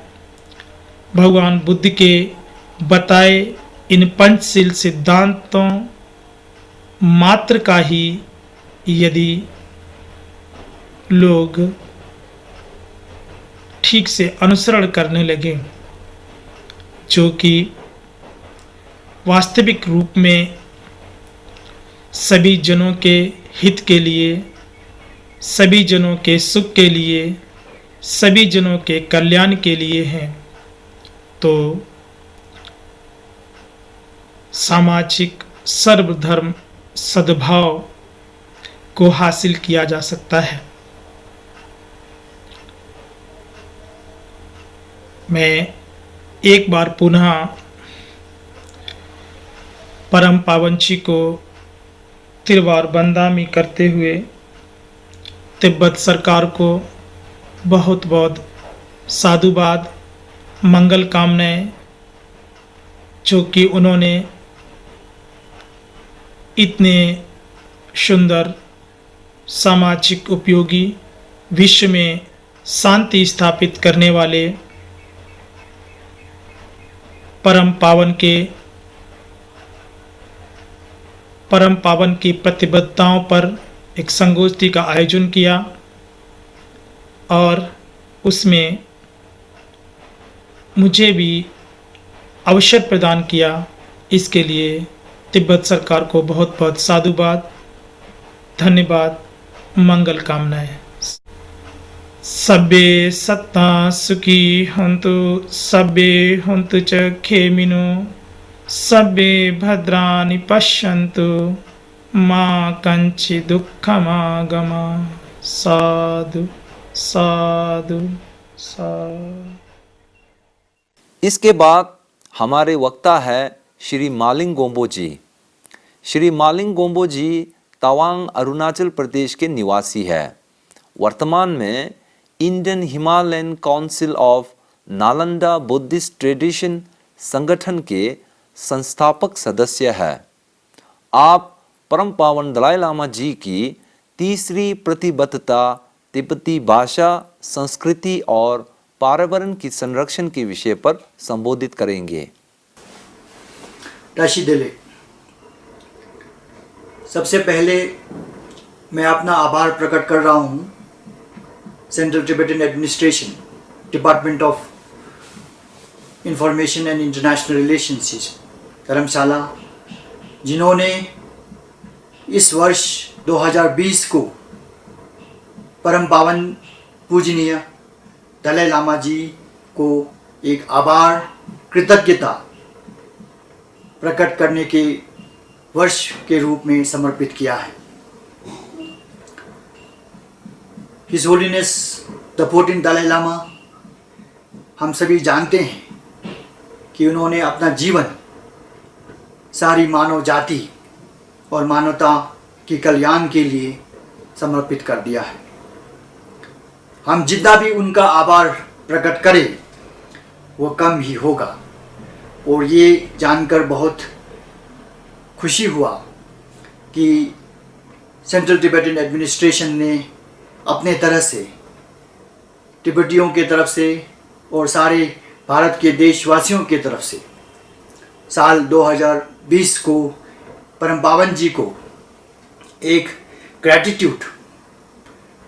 Speaker 3: भगवान बुद्ध के बताए इन पंचशील सिद्धांतों मात्र का ही यदि लोग ठीक से अनुसरण करने लगे, जो कि वास्तविक रूप में सभी जनों के हित के लिए, सभी जनों के सुख के लिए, सभी जनों के कल्याण के लिए हैं, तो सामाजिक सर्वधर्म सद्भाव को हासिल किया जा सकता है। मैं एक बार पुनः परम पावनजी को तिरवार बंदामी करते हुए तिब्बत सरकार को बहुत बहुत साधुवाद, मंगल कामनाएं, जो कि उन्होंने इतने सुंदर सामाजिक उपयोगी विश्व में शांति स्थापित करने वाले परम पावन की प्रतिबद्धताओं पर एक संगोष्ठी का आयोजन किया और उसमें मुझे भी अवसर प्रदान किया। इसके लिए तिब्बत सरकार को बहुत बहुत साधुवाद, धन्यवाद, मंगल कामनाएं। सब्बे सत्ता सुखी हन्तु, सब्बे हन्तु च खेमिनो, सब्बे भद्राणि पश्यन्तु, मा कंचि दुःखमागमा। साधु साधु साधु।
Speaker 1: इसके बाद हमारे वक्ता है श्री मालिंग गोम्बो जी। श्री मालिंग गोम्बो जी तवांग अरुणाचल प्रदेश के निवासी है। वर्तमान में Indian Himalayan council of Nalanda Buddhist tradition संगठन के संस्थापक सदस्य है। आप परम पावन दलाई लामा जी की तीसरी प्रतिबद्धता तिब्बती भाषा, संस्कृति और पर्यावरण की संरक्षण के विषय पर संबोधित करेंगे।
Speaker 4: राशि दिले, सबसे पहले मैं अपना आभार प्रकट कर रहा हूँ central Tibetan administration, department of information and international relations Dharamshala, जिन्होंने इस वर्ष 2020 को परम पावन पूजनीय दलाई लामा जी को एक आभार, कृतज्ञता प्रकट करने के वर्ष के रूप में समर्पित किया है। His holiness the 14th Dalai Lama, हम सभी जानते हैं कि उन्होंने अपना जीवन सारी मानव जाति और मानवता के कल्याण के लिए समर्पित कर दिया है। हम जितना भी उनका आभार प्रकट करें वो कम ही होगा। और ये जानकर बहुत खुशी हुआ कि सेंट्रल टिबेटन एडमिनिस्ट्रेशन ने अपने तरह से तिब्बतियों के तरफ से और सारे भारत के देशवासियों के तरफ से साल 2020 को परम पावन जी को एक ग्रैटिट्यूड,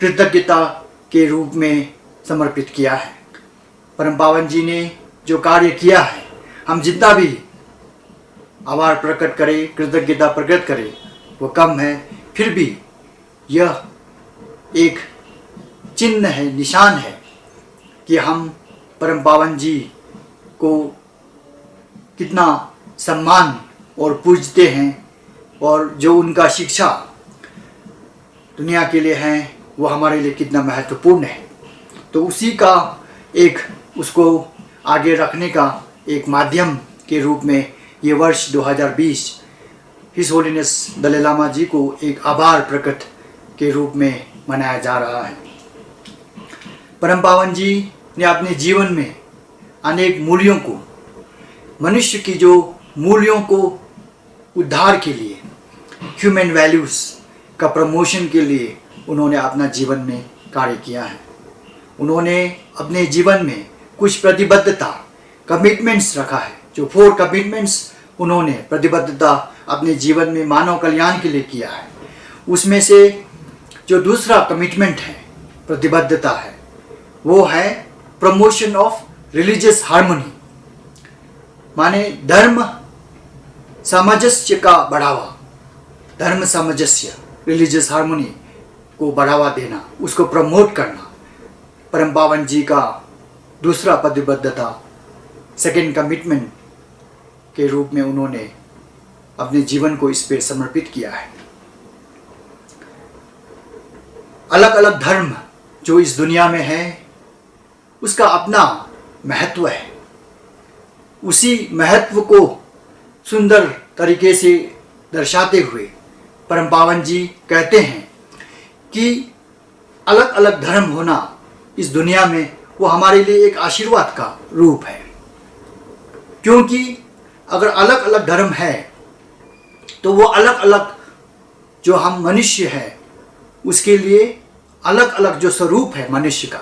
Speaker 4: कृतज्ञता के रूप में समर्पित किया है। परम पावन जी ने जो कार्य किया है, हम जितना भी आभार प्रकट करें, कृतज्ञता प्रकट करें, वो कम है। फिर भी यह एक चिन्ह है, निशान है कि हम परम पावन जी को कितना सम्मान और पूजते हैं, और जो उनका शिक्षा दुनिया के लिए है वो हमारे लिए कितना महत्वपूर्ण है। तो उसी का एक, उसको आगे रखने का एक माध्यम के रूप में ये वर्ष 2020 हिज होलीनेस दलाई लामा जी को एक आभार प्रकट के रूप में मनाया जा रहा है। परम पावन जी ने अपने जीवन में अनेक मूल्यों को, मनुष्य की जो मूल्यों को उद्धार के लिए, ह्यूमन वैल्यूज़ का प्रमोशन के लिए उन्होंने अपना जीवन में कार्य किया है। उन्होंने अपने जीवन में कुछ प्रतिबद्धता, कमिटमेंट्स रखा है। जो 4 कमिटमेंट्स उन्होंने प्रतिबद्धता अपने जीवन में मानव कल्याण के लिए किया है, उसमें से जो दूसरा कमिटमेंट है, प्रतिबद्धता है, वो है प्रमोशन ऑफ रिलीजियस हार्मनी, माने धर्म सामंजस्य का बढ़ावा, धर्म सामंजस्य, रिलीजियस हार्मनी को बढ़ावा देना, उसको प्रमोट करना। परम पावन जी का दूसरा प्रतिबद्धता, सेकेंड कमिटमेंट के रूप में उन्होंने अपने जीवन को इस पे समर्पित किया है। अलग अलग धर्म जो इस दुनिया में है, उसका अपना महत्व है। उसी महत्व को सुंदर तरीके से दर्शाते हुए परम पावन जी कहते हैं कि अलग अलग धर्म होना इस दुनिया में वो हमारे लिए एक आशीर्वाद का रूप है। क्योंकि अगर अलग अलग धर्म है तो वो अलग अलग जो हम मनुष्य हैं उसके लिए अलग अलग जो स्वरूप है मनुष्य का,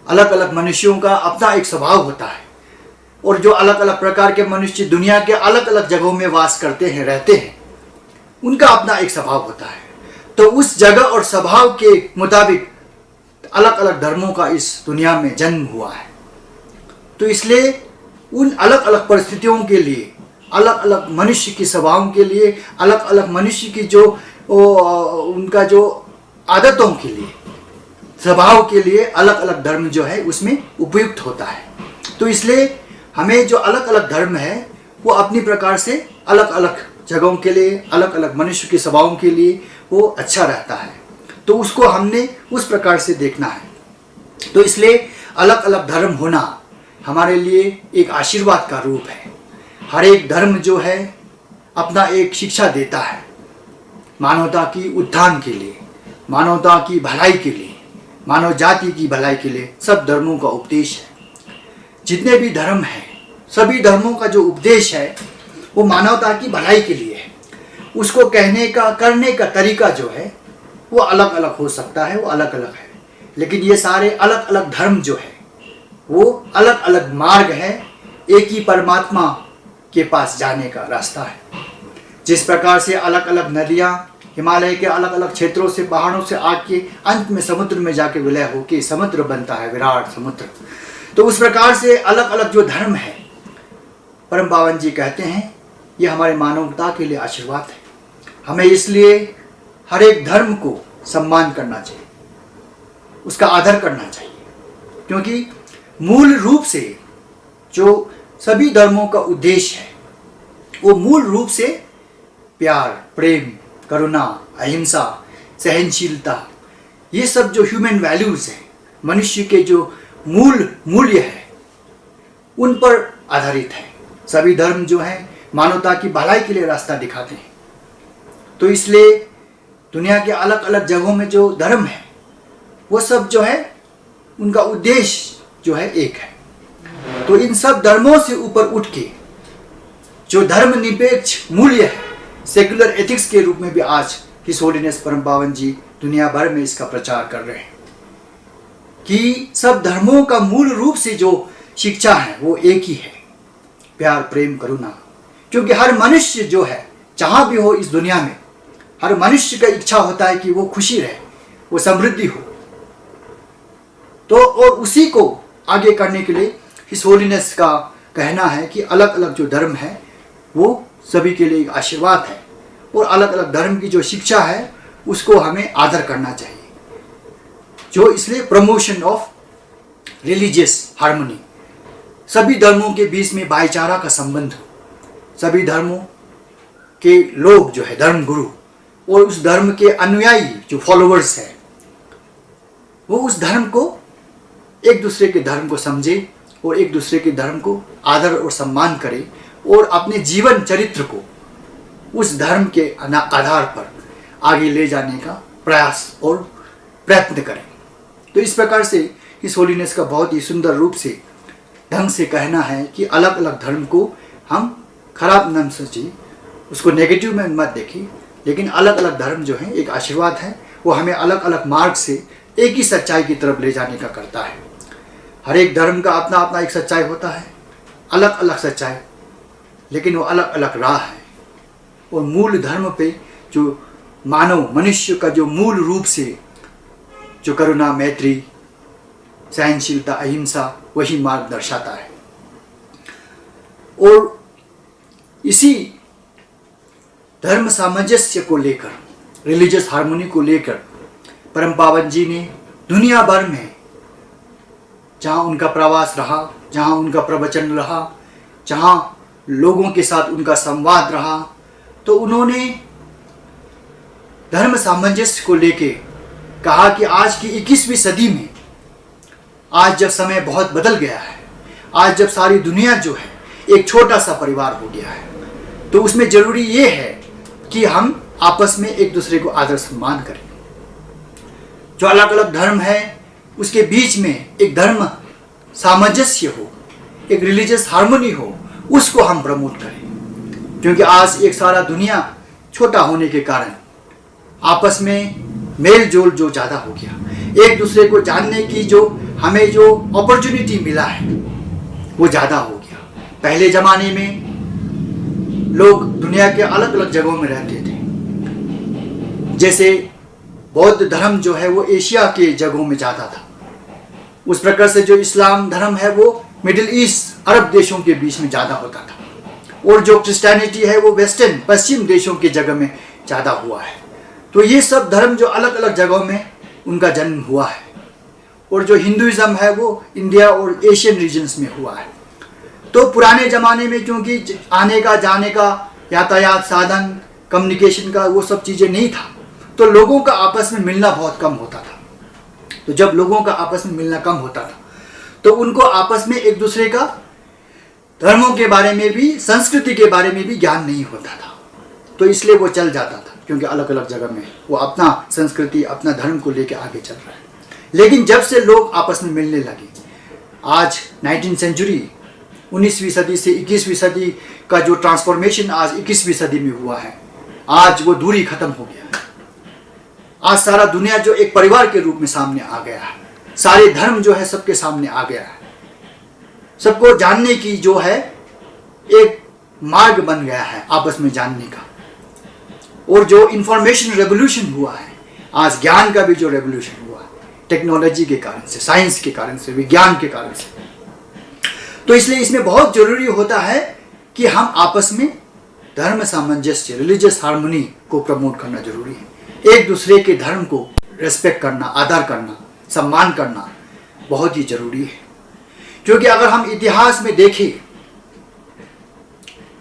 Speaker 4: अलग अलग मनुष्यों का अपना एक स्वभाव होता है। और जो अलग अलग प्रकार के मनुष्य दुनिया के अलग अलग जगहों में वास करते हैं, रहते हैं, उनका अपना एक स्वभाव होता है। तो उस जगह और स्वभाव के मुताबिक अलग अलग धर्मों का इस दुनिया में जन्म हुआ है। तो इसलिए उन अलग अलग परिस्थितियों के लिए, अलग अलग मनुष्य की स्वभावों के लिए, अलग अलग मनुष्य की जो उनका जो आदतों के लिए, स्वभाव के लिए अलग अलग धर्म जो है उसमें उपयुक्त होता है। तो इसलिए हमें जो अलग अलग धर्म है वो अपनी प्रकार से अलग अलग जगहों के लिए, अलग अलग मनुष्य के स्वभावों के लिए वो अच्छा रहता है। तो उसको हमने उस प्रकार से देखना है। तो इसलिए अलग अलग धर्म होना हमारे लिए एक आशीर्वाद का रूप है। हर एक धर्म जो है अपना एक शिक्षा देता है मानवता की उत्थान के लिए, मानवता की भलाई के लिए, मानव जाति की भलाई के लिए। सब धर्मों का उपदेश है। जितने भी धर्म हैं, सभी धर्मों का जो उपदेश है वो मानवता की भलाई के लिए है। उसको कहने का, करने का तरीका जो है वो अलग अलग हो सकता है, वो अलग अलग है, लेकिन ये सारे अलग अलग धर्म जो है वो अलग अलग मार्ग है, एक ही परमात्मा के पास जाने का रास्ता है। जिस प्रकार से अलग अलग नदियाँ हिमालय के अलग अलग क्षेत्रों से, पहाड़ों से आके अंत में समुद्र में जाके विलय होके समुद्र बनता है, विराट समुद्र। तो उस प्रकार से अलग अलग जो धर्म है, परम पावन जी कहते हैं ये हमारे मानवता के लिए आशीर्वाद है। हमें इसलिए हर एक धर्म को सम्मान करना चाहिए, उसका आदर करना चाहिए, क्योंकि मूल रूप से जो सभी धर्मों का उद्देश्य है वो मूल रूप से प्यार, प्रेम, करुणा, अहिंसा, सहनशीलता, ये सब जो ह्यूमन वैल्यूज़ हैं, मनुष्य के जो मूल्य है, उन पर आधारित है। सभी धर्म जो है मानवता की भलाई के लिए रास्ता दिखाते हैं। तो इसलिए दुनिया के अलग अलग जगहों में जो धर्म है वो सब जो है उनका उद्देश्य जो है एक है। तो इन सब धर्मों से ऊपर उठ के जो धर्मनिरपेक्ष मूल्य है, सेकुलर एथिक्स के रूप में भी आज हिज होलीनेस परम पावन जी दुनिया भर में इसका प्रचार कर रहे हैं कि सब धर्मों का मूल रूप से जो शिक्षा है वो एक ही है, प्यार, प्रेम, करुणा। क्योंकि हर मनुष्य जो है जहाँ भी हो इस दुनिया में, हर मनुष्य का इच्छा होता है कि वो खुशी रहे, वो समृद्धि हो। तो और उसी को आगे करने के लिए हिज होलीनेस का कहना है कि अलग अलग जो धर्म है वो सभी के लिए एक आशीर्वाद है, और अलग अलग धर्म की जो शिक्षा है उसको हमें आदर करना चाहिए। जो इसलिए प्रमोशन ऑफ रिलीजियस हार्मनी, सभी धर्मों के बीच में भाईचारा का संबंध हो, सभी धर्मों के लोग जो है धर्म गुरु और उस धर्म के अनुयायी जो फॉलोअर्स हैं वो उस धर्म को, एक दूसरे के धर्म को समझे और एक दूसरे के धर्म को आदर और सम्मान करे और अपने जीवन चरित्र को उस धर्म के आधार पर आगे ले जाने का प्रयास और प्रयत्न करें। तो इस प्रकार से इस होलीनेस का बहुत ही सुंदर रूप से ढंग से कहना है कि अलग अलग धर्म को हम खराब न सोचिए, उसको नेगेटिव में मत देखिए, लेकिन अलग अलग धर्म जो है एक आशीर्वाद है, वो हमें अलग अलग मार्ग से एक ही सच्चाई की तरफ ले जाने का करता है। हर एक धर्म का अपना अपना एक सच्चाई होता है, अलग अलग सच्चाई, लेकिन वो अलग अलग राह है। और मूल धर्म पे जो मानव मनुष्य का जो मूल रूप से जो करुणा, मैत्री, सहनशीलता, अहिंसा, वही मार्ग दर्शाता है। और इसी धर्म सामंजस्य को लेकर, रिलीजियस हार्मोनी को लेकर परम पावन जी ने दुनिया भर में जहाँ उनका प्रवास रहा, जहाँ उनका प्रवचन रहा, जहाँ लोगों के साथ उनका संवाद रहा, तो उन्होंने धर्म सामंजस्य को लेके कहा कि आज की 21वीं सदी में, आज जब समय बहुत बदल गया है, आज जब सारी दुनिया जो है एक छोटा सा परिवार हो गया है, तो उसमें जरूरी ये है कि हम आपस में एक दूसरे को आदर सम्मान करें। जो अलग अलग धर्म है उसके बीच में एक धर्म सामंजस्य हो, एक रिलीजियस हार्मनी हो, उसको हम प्रमोट करें। क्योंकि आज एक सारा दुनिया छोटा होने के कारण आपस में मेल जोल जो ज़्यादा हो गया, एक दूसरे को जानने की जो हमें जो अपॉर्चुनिटी मिला है वो ज़्यादा हो गया। पहले ज़माने में लोग दुनिया के अलग अलग जगहों में रहते थे, जैसे बौद्ध धर्म जो है वो एशिया के जगहों में ज़्यादा था, उस प्रकार से जो इस्लाम धर्म है वो मिडिल ईस्ट अरब देशों के बीच में ज़्यादा होता था, और जो क्रिश्चियनिटी है वो वेस्टर्न पश्चिम देशों के जगह में ज़्यादा हुआ है। तो ये सब धर्म जो अलग अलग जगहों में उनका जन्म हुआ है, और जो हिंदुइज्म है वो इंडिया और एशियन रीजन्स में हुआ है। तो पुराने ज़माने में क्योंकि आने का जाने का यातायात साधन, कम्युनिकेशन का वो सब चीज़ें नहीं था, तो लोगों का आपस में मिलना बहुत कम होता था। तो जब लोगों का आपस में मिलना कम होता था तो उनको आपस में एक दूसरे का धर्मों के बारे में भी, संस्कृति के बारे में भी ज्ञान नहीं होता था। तो इसलिए वो चल जाता था, क्योंकि अलग अलग जगह में वो अपना संस्कृति, अपना धर्म को लेकर आगे चल रहा है। लेकिन जब से लोग आपस में मिलने लगे, आज 19वीं सेंचुरी, 19वीं सदी से 21वीं सदी का जो ट्रांसफॉर्मेशन आज 21वीं सदी में हुआ है, आज वो दूरी खत्म हो गया है। आज सारा दुनिया जो एक परिवार के रूप में सामने आ गया है, सारे धर्म जो है सबके सामने आ गया है, सबको जानने की जो है एक मार्ग बन गया है आपस में जानने का। और जो इंफॉर्मेशन रेवोल्यूशन हुआ है, आज ज्ञान का भी जो रेवोल्यूशन हुआ है, टेक्नोलॉजी के कारण से, साइंस के कारण से, विज्ञान के कारण से, तो इसलिए इसमें बहुत जरूरी होता है कि हम आपस में धर्म सामंजस्य, रिलीजियस हार्मनी को प्रमोट करना जरूरी है। एक दूसरे के धर्म को रेस्पेक्ट करना, आदर करना, सम्मान करना बहुत ही जरूरी है। क्योंकि अगर हम इतिहास में देखें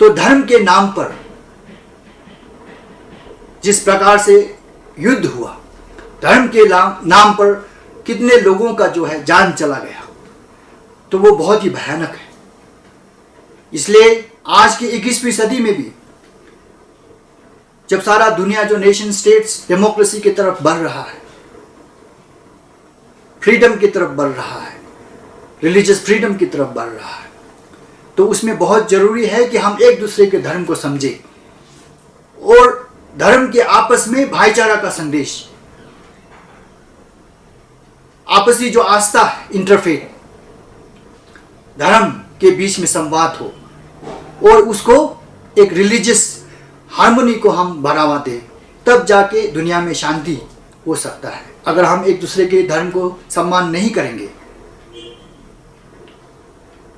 Speaker 4: तो धर्म के नाम पर जिस प्रकार से युद्ध हुआ, धर्म के नाम पर कितने लोगों का जो है जान चला गया, तो वो बहुत ही भयानक है। इसलिए आज की 21वीं सदी में भी जब सारा दुनिया जो नेशन स्टेट्स डेमोक्रेसी की तरफ बढ़ रहा है, फ्रीडम की तरफ बढ़ रहा है, रिलीजियस फ्रीडम की तरफ बढ़ रहा है, तो उसमें बहुत जरूरी है कि हम एक दूसरे के धर्म को समझें और धर्म के आपस में भाईचारा का संदेश, आपसी जो आस्था है, इंटरफेथ, धर्म के बीच में संवाद हो और उसको एक रिलीजियस हार्मनी को हम बढ़ावा दें, तब जाके दुनिया में शांति हो सकता है। अगर हम एक दूसरे के धर्म को सम्मान नहीं करेंगे,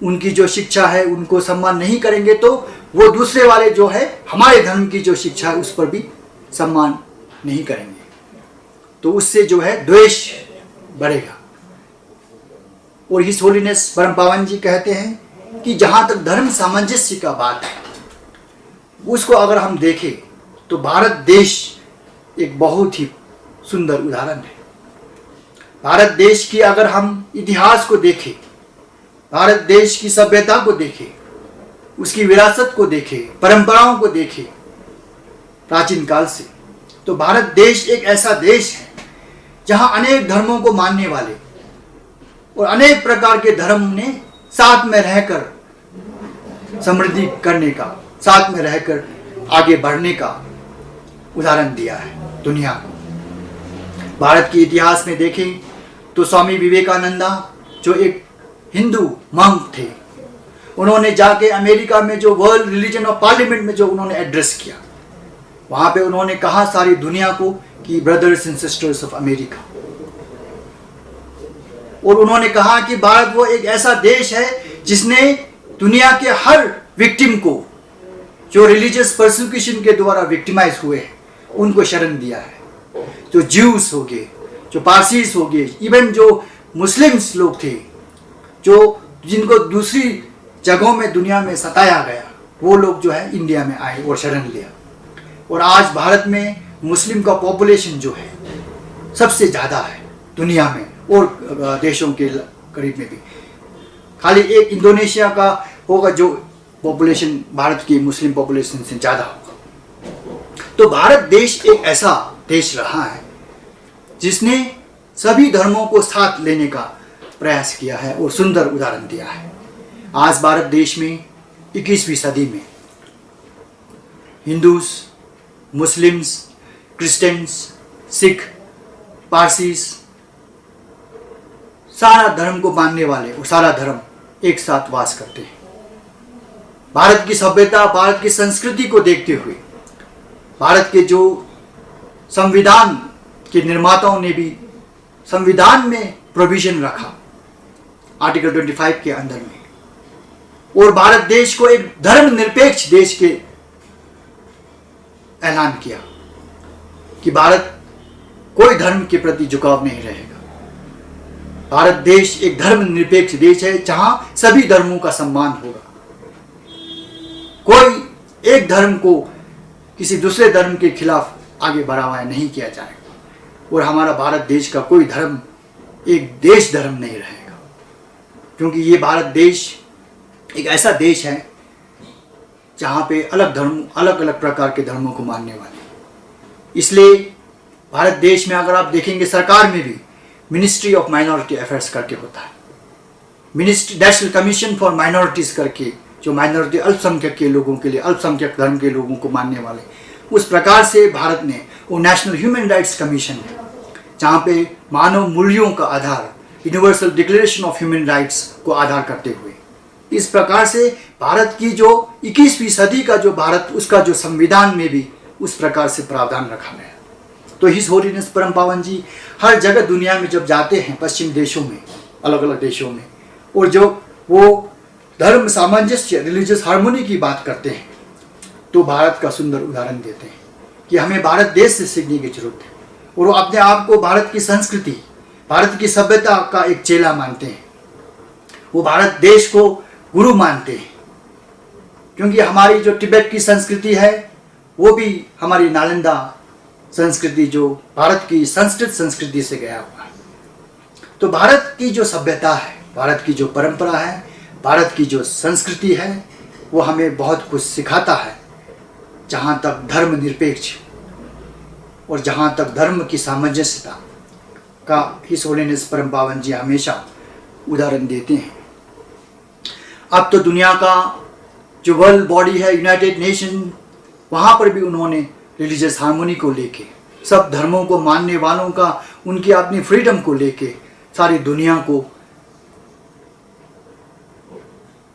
Speaker 4: उनकी जो शिक्षा है उनको सम्मान नहीं करेंगे, तो वो दूसरे वाले जो है हमारे धर्म की जो शिक्षा है उस पर भी सम्मान नहीं करेंगे, तो उससे जो है द्वेष बढ़ेगा। और हिज होलीनेस परम पावन जी कहते हैं कि जहाँ तक धर्म सामंजस्य का बात है, उसको अगर हम देखें तो भारत देश एक बहुत ही सुंदर उदाहरण है। भारत देश की अगर हम इतिहास को देखें, भारत देश की सभ्यता को देखें, उसकी विरासत को देखें, परंपराओं को देखें प्राचीन काल से, तो भारत देश एक ऐसा देश है जहां अनेक धर्मों को मानने वाले और अनेक प्रकार के धर्म ने साथ में रहकर समृद्धि करने का, साथ में रहकर आगे बढ़ने का उदाहरण दिया है दुनिया को। भारत के इतिहास में देखें तो स्वामी विवेकानंदा जो एक हिंदू मंक थे, उन्होंने जाके अमेरिका में जो वर्ल्ड रिलीजन ऑफ पार्लियामेंट में जो उन्होंने एड्रेस किया, वहां पे उन्होंने कहा सारी दुनिया को कि brothers and sisters of America, और उन्होंने कहा कि भारत वो एक ऐसा देश है जिसने दुनिया के हर विक्टिम को जो रिलीजियस परसिक्यूशन के द्वारा विक्टिमाइज हुए हैं उनको शरण दिया है। जो ज्यूस हो गए, जो पारसीस हो गए, इवन जो मुस्लिम्स लोग थे जो जिनको दूसरी जगहों में दुनिया में सताया गया, वो लोग जो है इंडिया में आए और शरण लिया। और आज भारत में मुस्लिम का पॉपुलेशन जो है सबसे ज़्यादा है दुनिया में और देशों के करीब में भी। खाली एक इंडोनेशिया का होगा जो पॉपुलेशन भारत की मुस्लिम पॉपुलेशन से ज़्यादा होगा। तो भारत देश एक ऐसा देश रहा है जिसने सभी धर्मों को साथ लेने का प्रयास किया है और सुंदर उदाहरण दिया है। आज भारत देश में 21वीं सदी में हिंदूज, मुस्लिम्स, क्रिश्चियंस, सिख, पारसीस, सारा धर्म को मानने वाले और सारा धर्म एक साथ वास करते हैं। भारत की सभ्यता, भारत की संस्कृति को देखते हुए भारत के जो संविधान के निर्माताओं ने भी संविधान में प्रोविजन रखा आर्टिकल 25 के अंदर में, और भारत देश को एक धर्मनिरपेक्ष देश के ऐलान किया कि भारत कोई धर्म के प्रति झुकाव नहीं रहेगा। भारत देश एक धर्मनिरपेक्ष देश है जहां सभी धर्मों का सम्मान होगा। कोई एक धर्म को किसी दूसरे धर्म के खिलाफ आगे बढ़ावा नहीं किया जाएगा, और हमारा भारत देश का कोई धर्म एक देश धर्म नहीं रहेगा, क्योंकि ये भारत देश एक ऐसा देश है जहाँ पे अलग धर्म, अलग अलग प्रकार के धर्मों को मानने वाले। इसलिए भारत देश में अगर आप देखेंगे सरकार में भी मिनिस्ट्री ऑफ माइनॉरिटी अफेयर्स करके होता है, ministry national commission for minorities करके, जो माइनॉरिटी अल्पसंख्यक के लोगों के लिए, अल्पसंख्यक धर्म के लोगों को मानने वाले, उस प्रकार से भारत ने वो नेशनल ह्यूमन राइट्स कमीशन है जहाँ पे मानव मूल्यों का आधार, universal declaration of human rights को आधार करते हुए, इस प्रकार से भारत की जो 21वीं सदी का जो भारत, उसका जो संविधान में भी उस प्रकार से प्रावधान रखा गया। तो हिज होलीनेस परम पावन जी हर जगह दुनिया में जब जाते हैं, पश्चिम देशों में, अलग अलग देशों में, और जो वो धर्म सामंजस्य, रिलीजियस हार्मोनी की बात करते हैं, तो भारत का सुंदर उदाहरण देते हैं कि हमें भारत देश से सीखने की जरूरत है। और वो अपने आप को भारत की संस्कृति, भारत की सभ्यता का एक चेला मानते हैं, वो भारत देश को गुरु मानते हैं, क्योंकि हमारी जो तिब्बत की संस्कृति है वो भी हमारी नालंदा संस्कृति, जो भारत की संस्कृत संस्कृति से गया हुआ है। तो भारत की जो सभ्यता है, भारत की जो परंपरा है, भारत की जो संस्कृति है, वो हमें बहुत कुछ सिखाता है, जहाँ तक धर्म निरपेक्ष और जहाँ तक धर्म की सामंजस्यता का हिज होलीनेस परम पावन जी हमेशा उदाहरण देते हैं। अब तो दुनिया का जो वर्ल्ड बॉडी है, यूनाइटेड नेशन, वहाँ पर भी उन्होंने रिलीजियस हार्मोनी को लेके, सब धर्मों को मानने वालों का, उनकी अपनी फ्रीडम को लेके सारी दुनिया को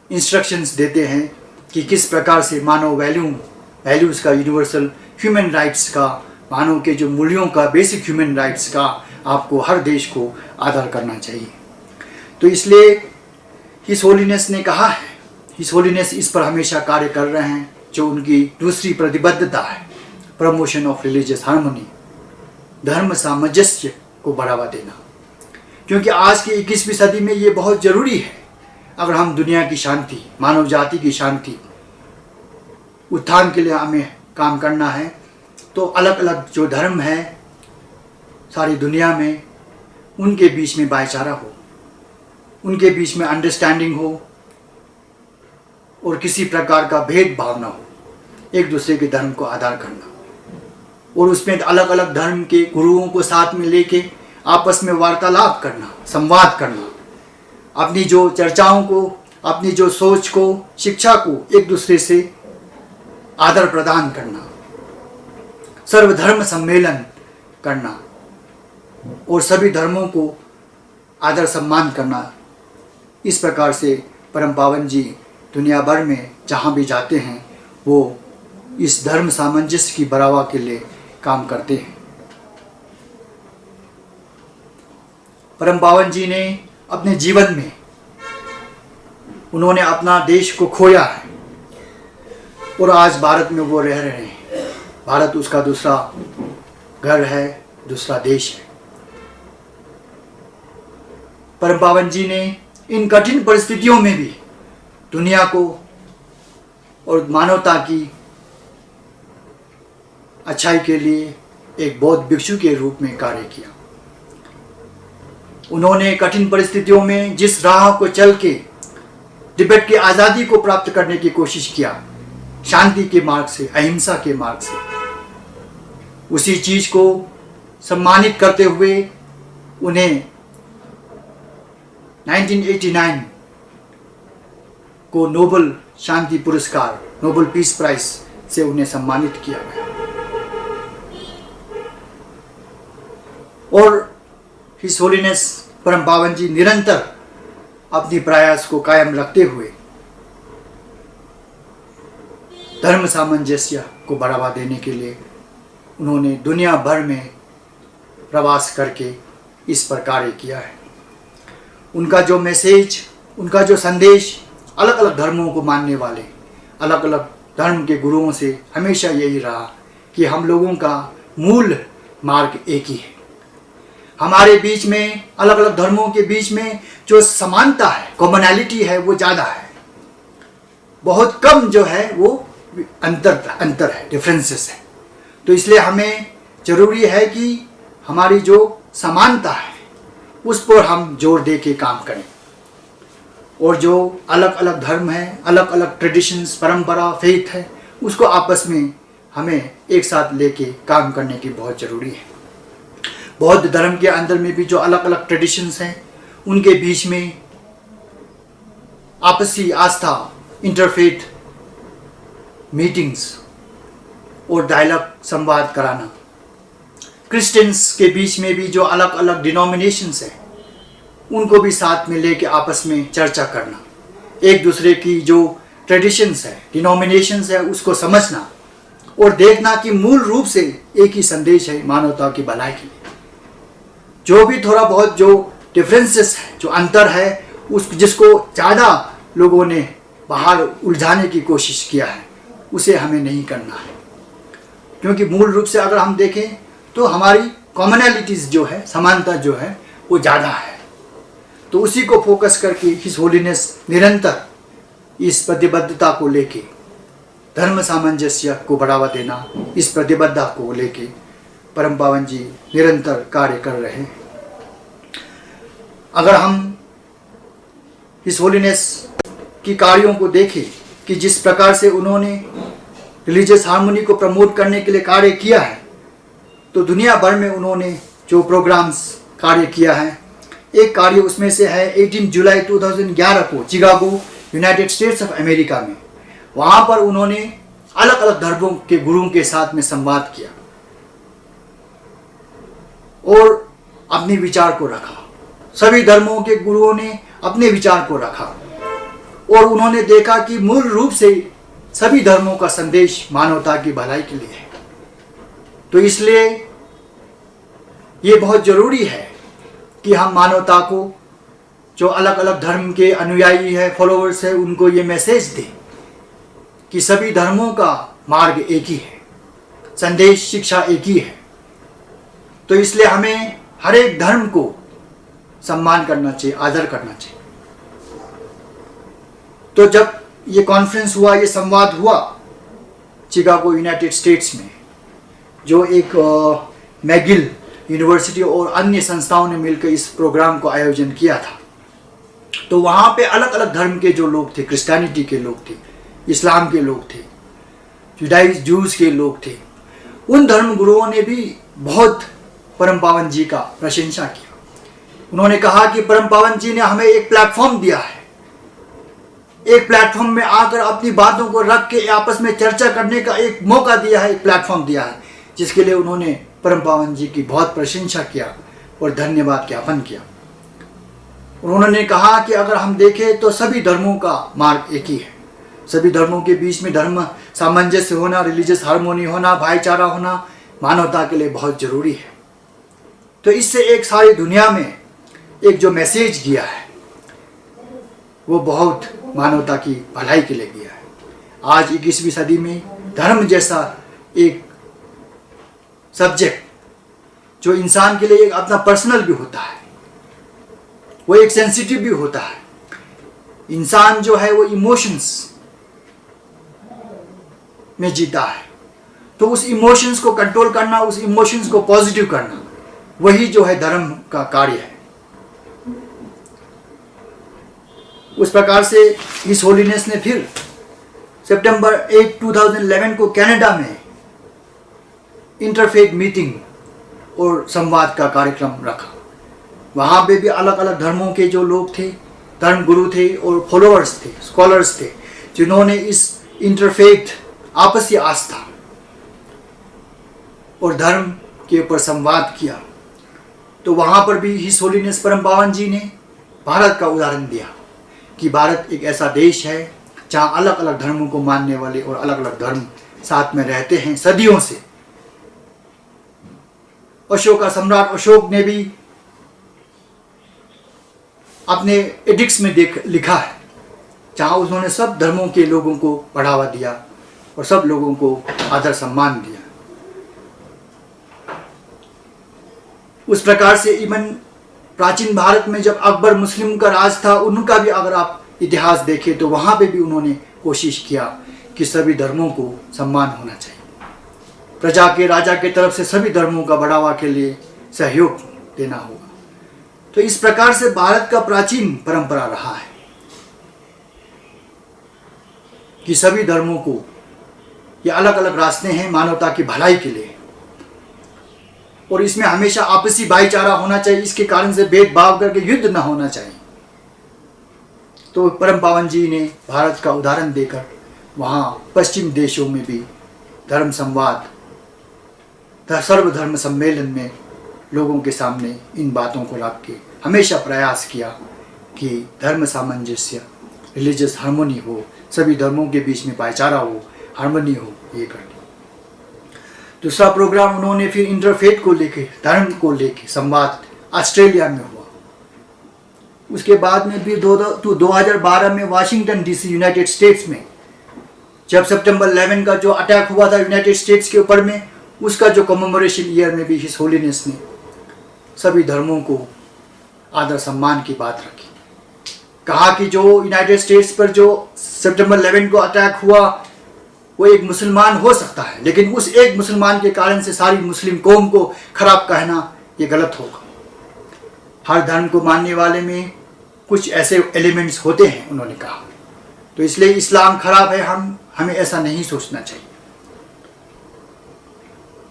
Speaker 4: इंस्ट्रक्शंस देते हैं कि किस प्रकार से मानव वैल्यूज़ का, यूनिवर्सल ह्यूमन राइट्स का मानव के जो मूल्यों का, बेसिक ह्यूमन राइट्स का आपको हर देश को आदर करना चाहिए। तो इसलिए हिज होलीनेस ने कहा है, हिज होलीनेस इस पर हमेशा कार्य कर रहे हैं, जो उनकी दूसरी प्रतिबद्धता है, प्रमोशन ऑफ रिलीजियस हार्मनी, धर्म सामंजस्य को बढ़ावा देना। क्योंकि आज की 21वीं सदी में ये बहुत ज़रूरी है। अगर हम दुनिया की शांति, मानव जाति की शांति, उत्थान के लिए हमें काम करना है, तो अलग अलग जो धर्म है सारी दुनिया में, उनके बीच में भाईचारा हो, उनके बीच में अंडरस्टैंडिंग हो और किसी प्रकार का भेदभाव ना हो, एक दूसरे के धर्म को आदर करना और उसमें अलग अलग धर्म के गुरुओं को साथ में लेके आपस में वार्तालाप करना, संवाद करना, अपनी जो चर्चाओं को, अपनी जो सोच को, शिक्षा को एक दूसरे से आदर प्रदान करना, सर्वधर्म सम्मेलन करना और सभी धर्मों को आदर सम्मान करना। इस प्रकार से परम पावन जी दुनिया भर में जहाँ भी जाते हैं वो इस धर्म सामंजस्य की बढ़ावा के लिए काम करते हैं। परम पावन जी ने अपने जीवन में उन्होंने अपना देश को खोया है और आज भारत में वो रह रहे हैं। भारत उसका दूसरा घर है, दूसरा देश है। परम पावन जी ने इन कठिन परिस्थितियों में भी दुनिया को और मानवता की अच्छाई के लिए एक बौद्ध भिक्षु के रूप में कार्य किया। उन्होंने कठिन परिस्थितियों में जिस राह को चल के तिब्बत की आज़ादी को प्राप्त करने की कोशिश किया, शांति के मार्ग से, अहिंसा के मार्ग से, उसी चीज को सम्मानित करते हुए उन्हें 1989 को नोबल शांति पुरस्कार, नोबल पीस प्राइज से उन्हें सम्मानित किया गया। और हिज होलीनेस परम पावन जी निरंतर अपनी प्रयास को कायम रखते हुए धर्म सामंजस्य को बढ़ावा देने के लिए उन्होंने दुनिया भर में प्रवास करके इस पर कार्य किया है। उनका जो मैसेज, उनका जो संदेश अलग अलग धर्मों को मानने वाले, अलग अलग धर्म के गुरुओं से हमेशा यही रहा कि हम लोगों का मूल मार्ग एक ही है। हमारे बीच में, अलग अलग धर्मों के बीच में जो समानता है, कॉमनैलिटी है, वो ज़्यादा है। बहुत कम जो है वो अंतर है, डिफरेंसेस है। तो इसलिए हमें ज़रूरी है कि हमारी जो समानता है उस पर हम जोर दे के काम करें और जो अलग अलग धर्म है, अलग अलग ट्रेडिशंस, परंपरा, फेथ है, उसको आपस में हमें एक साथ लेके काम करने की बहुत ज़रूरी है। बौद्ध धर्म के अंदर में भी जो अलग अलग ट्रेडिशंस हैं, उनके बीच में आपसी आस्था, इंटरफेथ मीटिंग्स और डायलॉग, संवाद कराना। क्रिश्चियंस के बीच में भी जो अलग अलग डिनोमिनेशंस हैं, उनको भी साथ में लेके आपस में चर्चा करना, एक दूसरे की जो ट्रेडिशंस है, डिनोमिनेशंस है, उसको समझना और देखना कि मूल रूप से एक ही संदेश है, मानवता की भलाई के लिए। जो भी थोड़ा बहुत जो डिफरेंसेस है, जो अंतर है, उस जिसको ज़्यादा लोगों ने बाहर उलझाने की कोशिश किया है, उसे हमें नहीं करना है। क्योंकि मूल रूप से अगर हम देखें तो हमारी कॉमनैलिटीज़ जो है, समानता जो है, वो ज़्यादा है। तो उसी को फोकस करके हिज होलीनेस निरंतर इस प्रतिबद्धता को लेके, धर्म सामंजस्य को बढ़ावा देना, इस प्रतिबद्धता को लेके परम पावन जी निरंतर कार्य कर रहे हैं। अगर हम हिज होलीनेस की कार्यों को देखें कि जिस प्रकार से उन्होंने रिलीजियस हार्मनी को प्रमोट करने के लिए कार्य किया है, तो दुनिया भर में उन्होंने जो प्रोग्राम्स कार्य किया है, एक कार्य उसमें से है 18 जुलाई 2011 को Chicago, United states of America में। वहाँ पर उन्होंने अलग अलग धर्मों के गुरुओं के साथ में संवाद किया और अपने विचार को रखा। सभी धर्मों के गुरुओं ने अपने विचार को रखा और उन्होंने देखा कि मूल रूप से सभी धर्मों का संदेश मानवता की भलाई के लिए है। तो इसलिए ये बहुत ज़रूरी है कि हम मानवता को, जो अलग अलग धर्म के अनुयायी है, फॉलोअर्स है, उनको ये मैसेज दें कि सभी धर्मों का मार्ग एक ही है, संदेश शिक्षा एक ही है। तो इसलिए हमें हर एक धर्म को सम्मान करना चाहिए, आदर करना चाहिए। तो जब ये कॉन्फ्रेंस हुआ, ये संवाद हुआ चिकागो यूनाइटेड स्टेट्स में, जो एक मैगिल यूनिवर्सिटी और अन्य संस्थाओं ने मिलकर इस प्रोग्राम को आयोजन किया था, तो वहाँ पे अलग अलग धर्म के जो लोग थे, क्रिश्चियनिटी के लोग थे, इस्लाम के लोग थे, जूस के लोग थे, उन धर्म गुरुओं ने भी बहुत परम पावन जी का प्रशंसा किया। उन्होंने कहा कि परम पावन जी ने हमें एक प्लेटफॉर्म दिया है, एक प्लेटफॉर्म में आकर अपनी बातों को रख के आपस में चर्चा करने का एक मौका दिया है, एक प्लेटफॉर्म दिया है, जिसके लिए उन्होंने परम पावन जी की बहुत प्रशंसा किया और धन्यवाद ज्ञापन किया। उन्होंने कहा कि अगर हम देखें तो सभी धर्मों का मार्ग एक ही है, सभी धर्मों के बीच में धर्म सामंजस्य होना, रिलीजियस हार्मोनी होना, भाईचारा होना मानवता के लिए बहुत ज़रूरी है। तो इससे एक सारी दुनिया में एक जो मैसेज दिया है वो बहुत मानवता की भलाई के लिए दिया है। आज 21वीं सदी में धर्म जैसा एक सब्जेक्ट जो इंसान के लिए एक अपना पर्सनल भी होता है, वो एक सेंसिटिव भी होता है। इंसान जो है वो इमोशंस में जीता है, तो उस इमोशंस को कंट्रोल करना, उस इमोशंस को पॉजिटिव करना, वही जो है धर्म का कार्य है। उस प्रकार से हिज होलीनेस ने फिर सितंबर 8, 2011 को कनाडा में इंटरफेथ मीटिंग और संवाद का कार्यक्रम रखा। वहाँ पे भी अलग अलग धर्मों के जो लोग थे, धर्म गुरु थे और फॉलोअर्स थे, स्कॉलर्स थे, जिन्होंने इस इंटरफेथ आपसी आस्था और धर्म के ऊपर संवाद किया। तो वहाँ पर भी हिज होलीनेस परम पावन जी ने भारत का उदाहरण दिया कि भारत एक ऐसा देश है जहाँ अलग अलग धर्मों को मानने वाले और अलग अलग धर्म साथ में रहते हैं सदियों से। अशोक का सम्राट अशोक ने भी अपने एडिक्ट्स में लिखा है, जहाँ उन्होंने सब धर्मों के लोगों को बढ़ावा दिया और सब लोगों को आदर सम्मान दिया। उस प्रकार से इवन प्राचीन भारत में जब अकबर मुस्लिम का राज था, उनका भी अगर आप इतिहास देखें तो वहाँ पे भी उन्होंने कोशिश किया कि सभी धर्मों को सम्मान होना चाहिए। प्रजा के राजा के तरफ से सभी धर्मों का बढ़ावा के लिए सहयोग देना होगा। तो इस प्रकार से भारत का प्राचीन परंपरा रहा है कि सभी धर्मों को, ये अलग अलग रास्ते हैं मानवता की भलाई के लिए, और इसमें हमेशा आपसी भाईचारा होना चाहिए। इसके कारण से भेदभाव करके युद्ध ना होना चाहिए। तो परम पावन जी ने भारत का उदाहरण देकर वहाँ पश्चिम देशों में भी धर्म संवाद, सर्वधर्म सम्मेलन में लोगों के सामने इन बातों को रख के हमेशा प्रयास किया कि धर्म सामंजस्य, रिलीजियस हार्मोनी हो, सभी धर्मों के बीच में भाईचारा हो, हार्मोनी हो, ये करनी। दूसरा प्रोग्राम उन्होंने फिर इंटरफेथ को लेके, धर्म को लेके संवाद ऑस्ट्रेलिया में हुआ। उसके बाद में भी 2012 में वाशिंगटन डीसी यूनाइटेड स्टेट्स में जब सितंबर 11 का जो अटैक हुआ था यूनाइटेड स्टेट्स के ऊपर में, उसका जो कमेमोरेशन ईयर में भी हिज होलीनेस ने सभी धर्मों को आदर सम्मान की बात रखी। कहा कि जो यूनाइटेड स्टेट्स पर जो सितंबर 11 को अटैक हुआ वो एक मुसलमान हो सकता है, लेकिन उस एक मुसलमान के कारण से सारी मुस्लिम कौम को खराब कहना ये गलत होगा। हर धर्म को मानने वाले में कुछ ऐसे एलिमेंट्स होते हैं, उन्होंने कहा। तो इसलिए इस्लाम खराब है, हमें ऐसा नहीं सोचना चाहिए,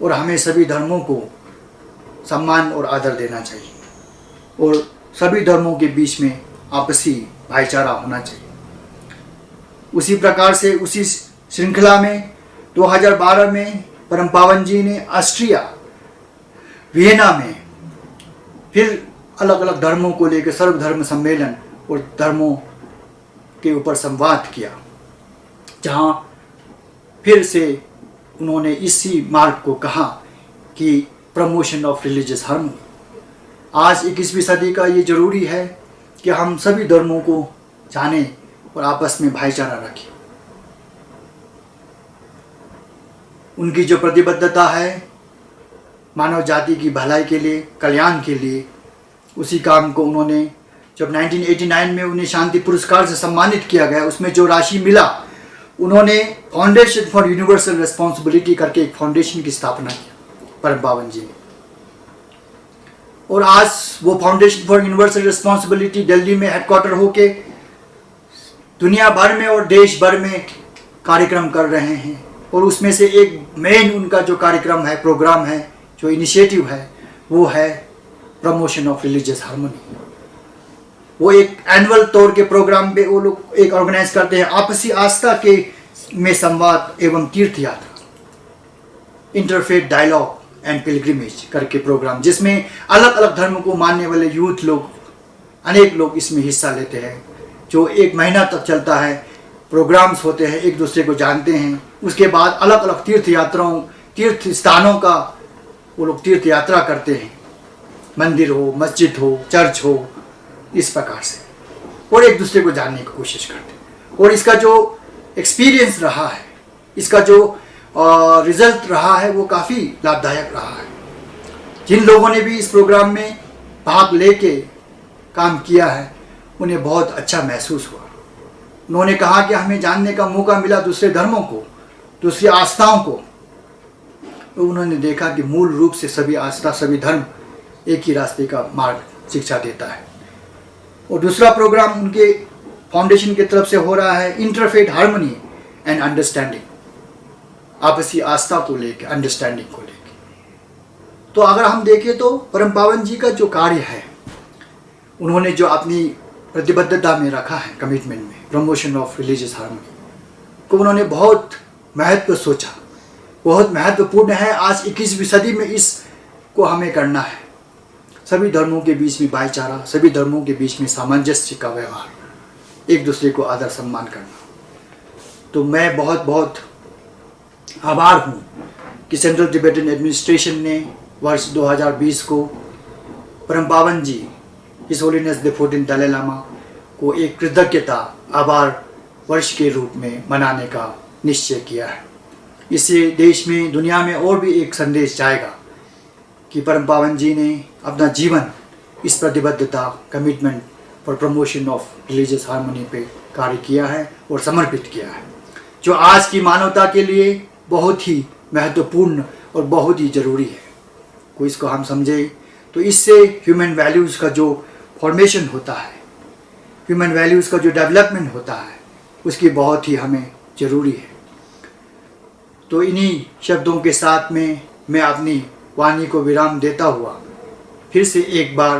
Speaker 4: और हमें सभी धर्मों को सम्मान और आदर देना चाहिए, और सभी धर्मों के बीच में आपसी भाईचारा होना चाहिए। उसी प्रकार से उसी श्रृंखला में 2012 में परम पावन जी ने ऑस्ट्रिया वियना में फिर अलग अलग धर्मों को लेकर सर्वधर्म सम्मेलन और धर्मों के ऊपर संवाद किया, जहाँ फिर से उन्होंने इसी मार्ग को कहा की प्रमोशन ऑफ रिलीजियस हार्मनी। आज 21वीं सदी का ये ज़रूरी है कि हम सभी धर्मों को जानें और आपस में भाईचारा रखें। उनकी जो प्रतिबद्धता है मानव जाति की भलाई के लिए, कल्याण के लिए, उसी काम को उन्होंने जब 1989 में उन्हें शांति पुरस्कार से सम्मानित किया गया, उसमें जो राशि मिला, उन्होंने फाउंडेशन फॉर यूनिवर्सल रिस्पॉन्सिबिलिटी करके एक फाउंडेशन की स्थापना की परम पावन जी ने। और आज वो foundation for universal responsibility Delhi में हेडक्वार्टर होके दुनिया भर में और देश भर में कार्यक्रम कर रहे हैं। और उसमें से एक मेन उनका जो कार्यक्रम है, प्रोग्राम है, जो इनिशिएटिव है, वो है प्रमोशन ऑफ रिलीजियस हार्मनी। वो एक एनुअल तौर के प्रोग्राम पे वो लोग एक ऑर्गेनाइज करते हैं, आपसी आस्था के में संवाद एवं तीर्थ यात्रा, इंटरफेथ डायलॉग एंड पिलग्रिमेज करके प्रोग्राम, जिसमें अलग अलग धर्म को मानने वाले यूथ लोग, अनेक लोग इसमें हिस्सा लेते हैं। जो 1 महीना तक चलता है, प्रोग्राम्स होते हैं, एक दूसरे को जानते हैं। उसके बाद अलग अलग तीर्थ स्थानों का वो लोग तीर्थ यात्रा करते हैं, मंदिर हो, मस्जिद हो, चर्च हो, इस प्रकार से, और एक दूसरे को जानने की कोशिश करते हैं। और इसका जो एक्सपीरियंस रहा है, इसका जो रिजल्ट रहा है, वो काफ़ी लाभदायक रहा है। जिन लोगों ने भी इस प्रोग्राम में भाग लेके काम किया है, उन्हें बहुत अच्छा महसूस हुआ। उन्होंने कहा कि हमें जानने का मौका मिला दूसरे धर्मों को, दूसरी आस्थाओं को। तो उन्होंने देखा कि मूल रूप से सभी आस्था, सभी धर्म एक ही रास्ते का मार्ग शिक्षा देता है। और दूसरा प्रोग्राम उनके फाउंडेशन की तरफ से हो रहा है, इंटरफेथ हार्मनी एंड अंडरस्टैंडिंग, आपसी आस्था को लेकर, अंडरस्टैंडिंग को लेकर। तो अगर हम देखें तो परम पावन जी का जो कार्य है, उन्होंने जो अपनी प्रतिबद्धता में रखा है, कमिटमेंट में, प्रमोशन ऑफ रिलीजियस हार्मनी को उन्होंने बहुत महत्व सोचा, बहुत महत्वपूर्ण है। आज 21वीं सदी में इसको हमें करना है। सभी धर्मों के बीच में भाईचारा, सभी धर्मों के बीच में सामंजस्य का व्यवहार, एक दूसरे को आदर सम्मान करना। तो मैं बहुत बहुत आभार हूँ कि सेंट्रल तिब्बतन एडमिनिस्ट्रेशन ने वर्ष 2020 को परम पावन जी, his holiness the 14th Dalai Lama को एक कृतज्ञता आभार वर्ष के रूप में मनाने का निश्चय किया है। इससे देश में, दुनिया में और भी एक संदेश जाएगा कि परम पावन जी ने अपना जीवन इस प्रतिबद्धता, commitment for promotion of religious harmony पे कार्य किया है और समर्पित किया है, जो आज की मानवता के लिए बहुत ही महत्वपूर्ण और बहुत ही ज़रूरी है। कोई इसको हम समझे तो इससे ह्यूमन वैल्यूज़ का जो फॉर्मेशन होता है, ह्यूमन वैल्यूज़ का जो डेवलपमेंट होता है, उसकी बहुत ही हमें ज़रूरी है। तो इन्हीं शब्दों के साथ में मैं अपनी वाणी को विराम देता हुआ फिर से एक बार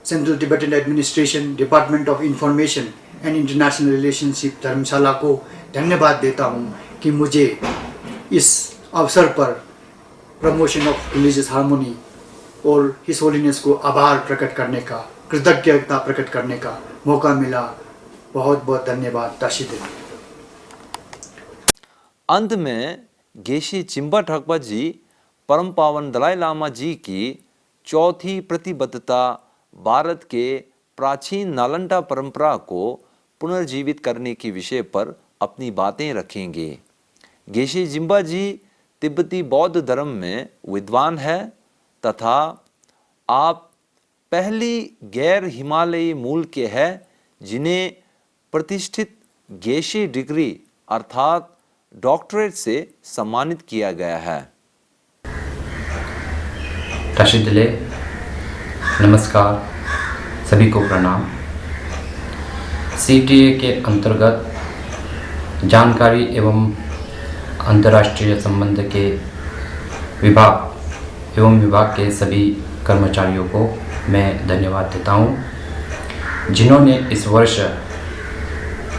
Speaker 4: central Tibetan administration, department of information and international relationship Dharamshala को धन्यवाद देता हूँ कि मुझे इस अवसर पर प्रमोशन ऑफ रिलीजियस हार्मनी और हिज होलीनेस को आभार प्रकट करने का, कृतज्ञता प्रकट करने का मौका मिला। बहुत बहुत धन्यवाद। ताशीदेव।
Speaker 1: अंत में गेशी चिंबा ठाकपा जी परम पावन दलाई लामा जी की चौथी प्रतिबद्धता, भारत के प्राचीन नालंदा परंपरा को पुनर्जीवित करने के विषय पर अपनी बातें रखेंगे। गेशी जिम्बा जी तिब्बती बौद्ध धर्म में विद्वान है तथा आप पहली गैर हिमालयी मूल के हैं जिन्हें प्रतिष्ठित गेशी डिग्री अर्थात डॉक्टरेट से सम्मानित किया गया है।
Speaker 5: ताशीदिले, नमस्कार, सभी को प्रणाम। CTA के अंतर्गत जानकारी एवं अंतर्राष्ट्रीय संबंध के विभाग के सभी कर्मचारियों को मैं धन्यवाद देता हूँ, जिन्होंने इस वर्ष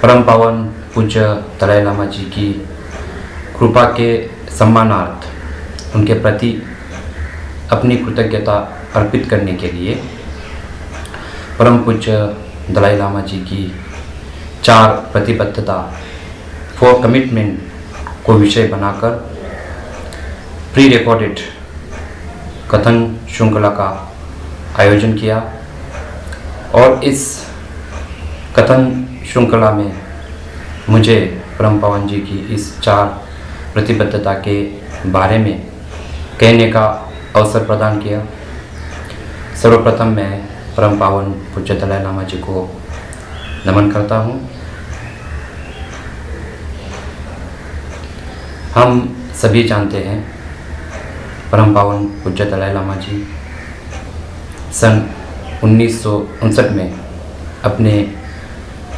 Speaker 5: परम पावन पूज्य दलाई लामा जी की कृपा के सम्मानार्थ उनके प्रति अपनी कृतज्ञता अर्पित करने के लिए परम पूज्य दलाई लामा जी की 4 प्रतिबद्धता, 4 कमिटमेंट को विषय बनाकर प्री रिकॉर्डेड कथन श्रृंखला का आयोजन किया और इस कथन श्रृंखला में मुझे परम पावन जी की इस 4 प्रतिबद्धता के बारे में कहने का अवसर प्रदान किया। सर्वप्रथम मैं परम पावन पूज्य दलाई लामा जी को नमन करता हूँ। हम सभी जानते हैं परम पावन पूज्य दलाई लामा जी सन 1959 में अपने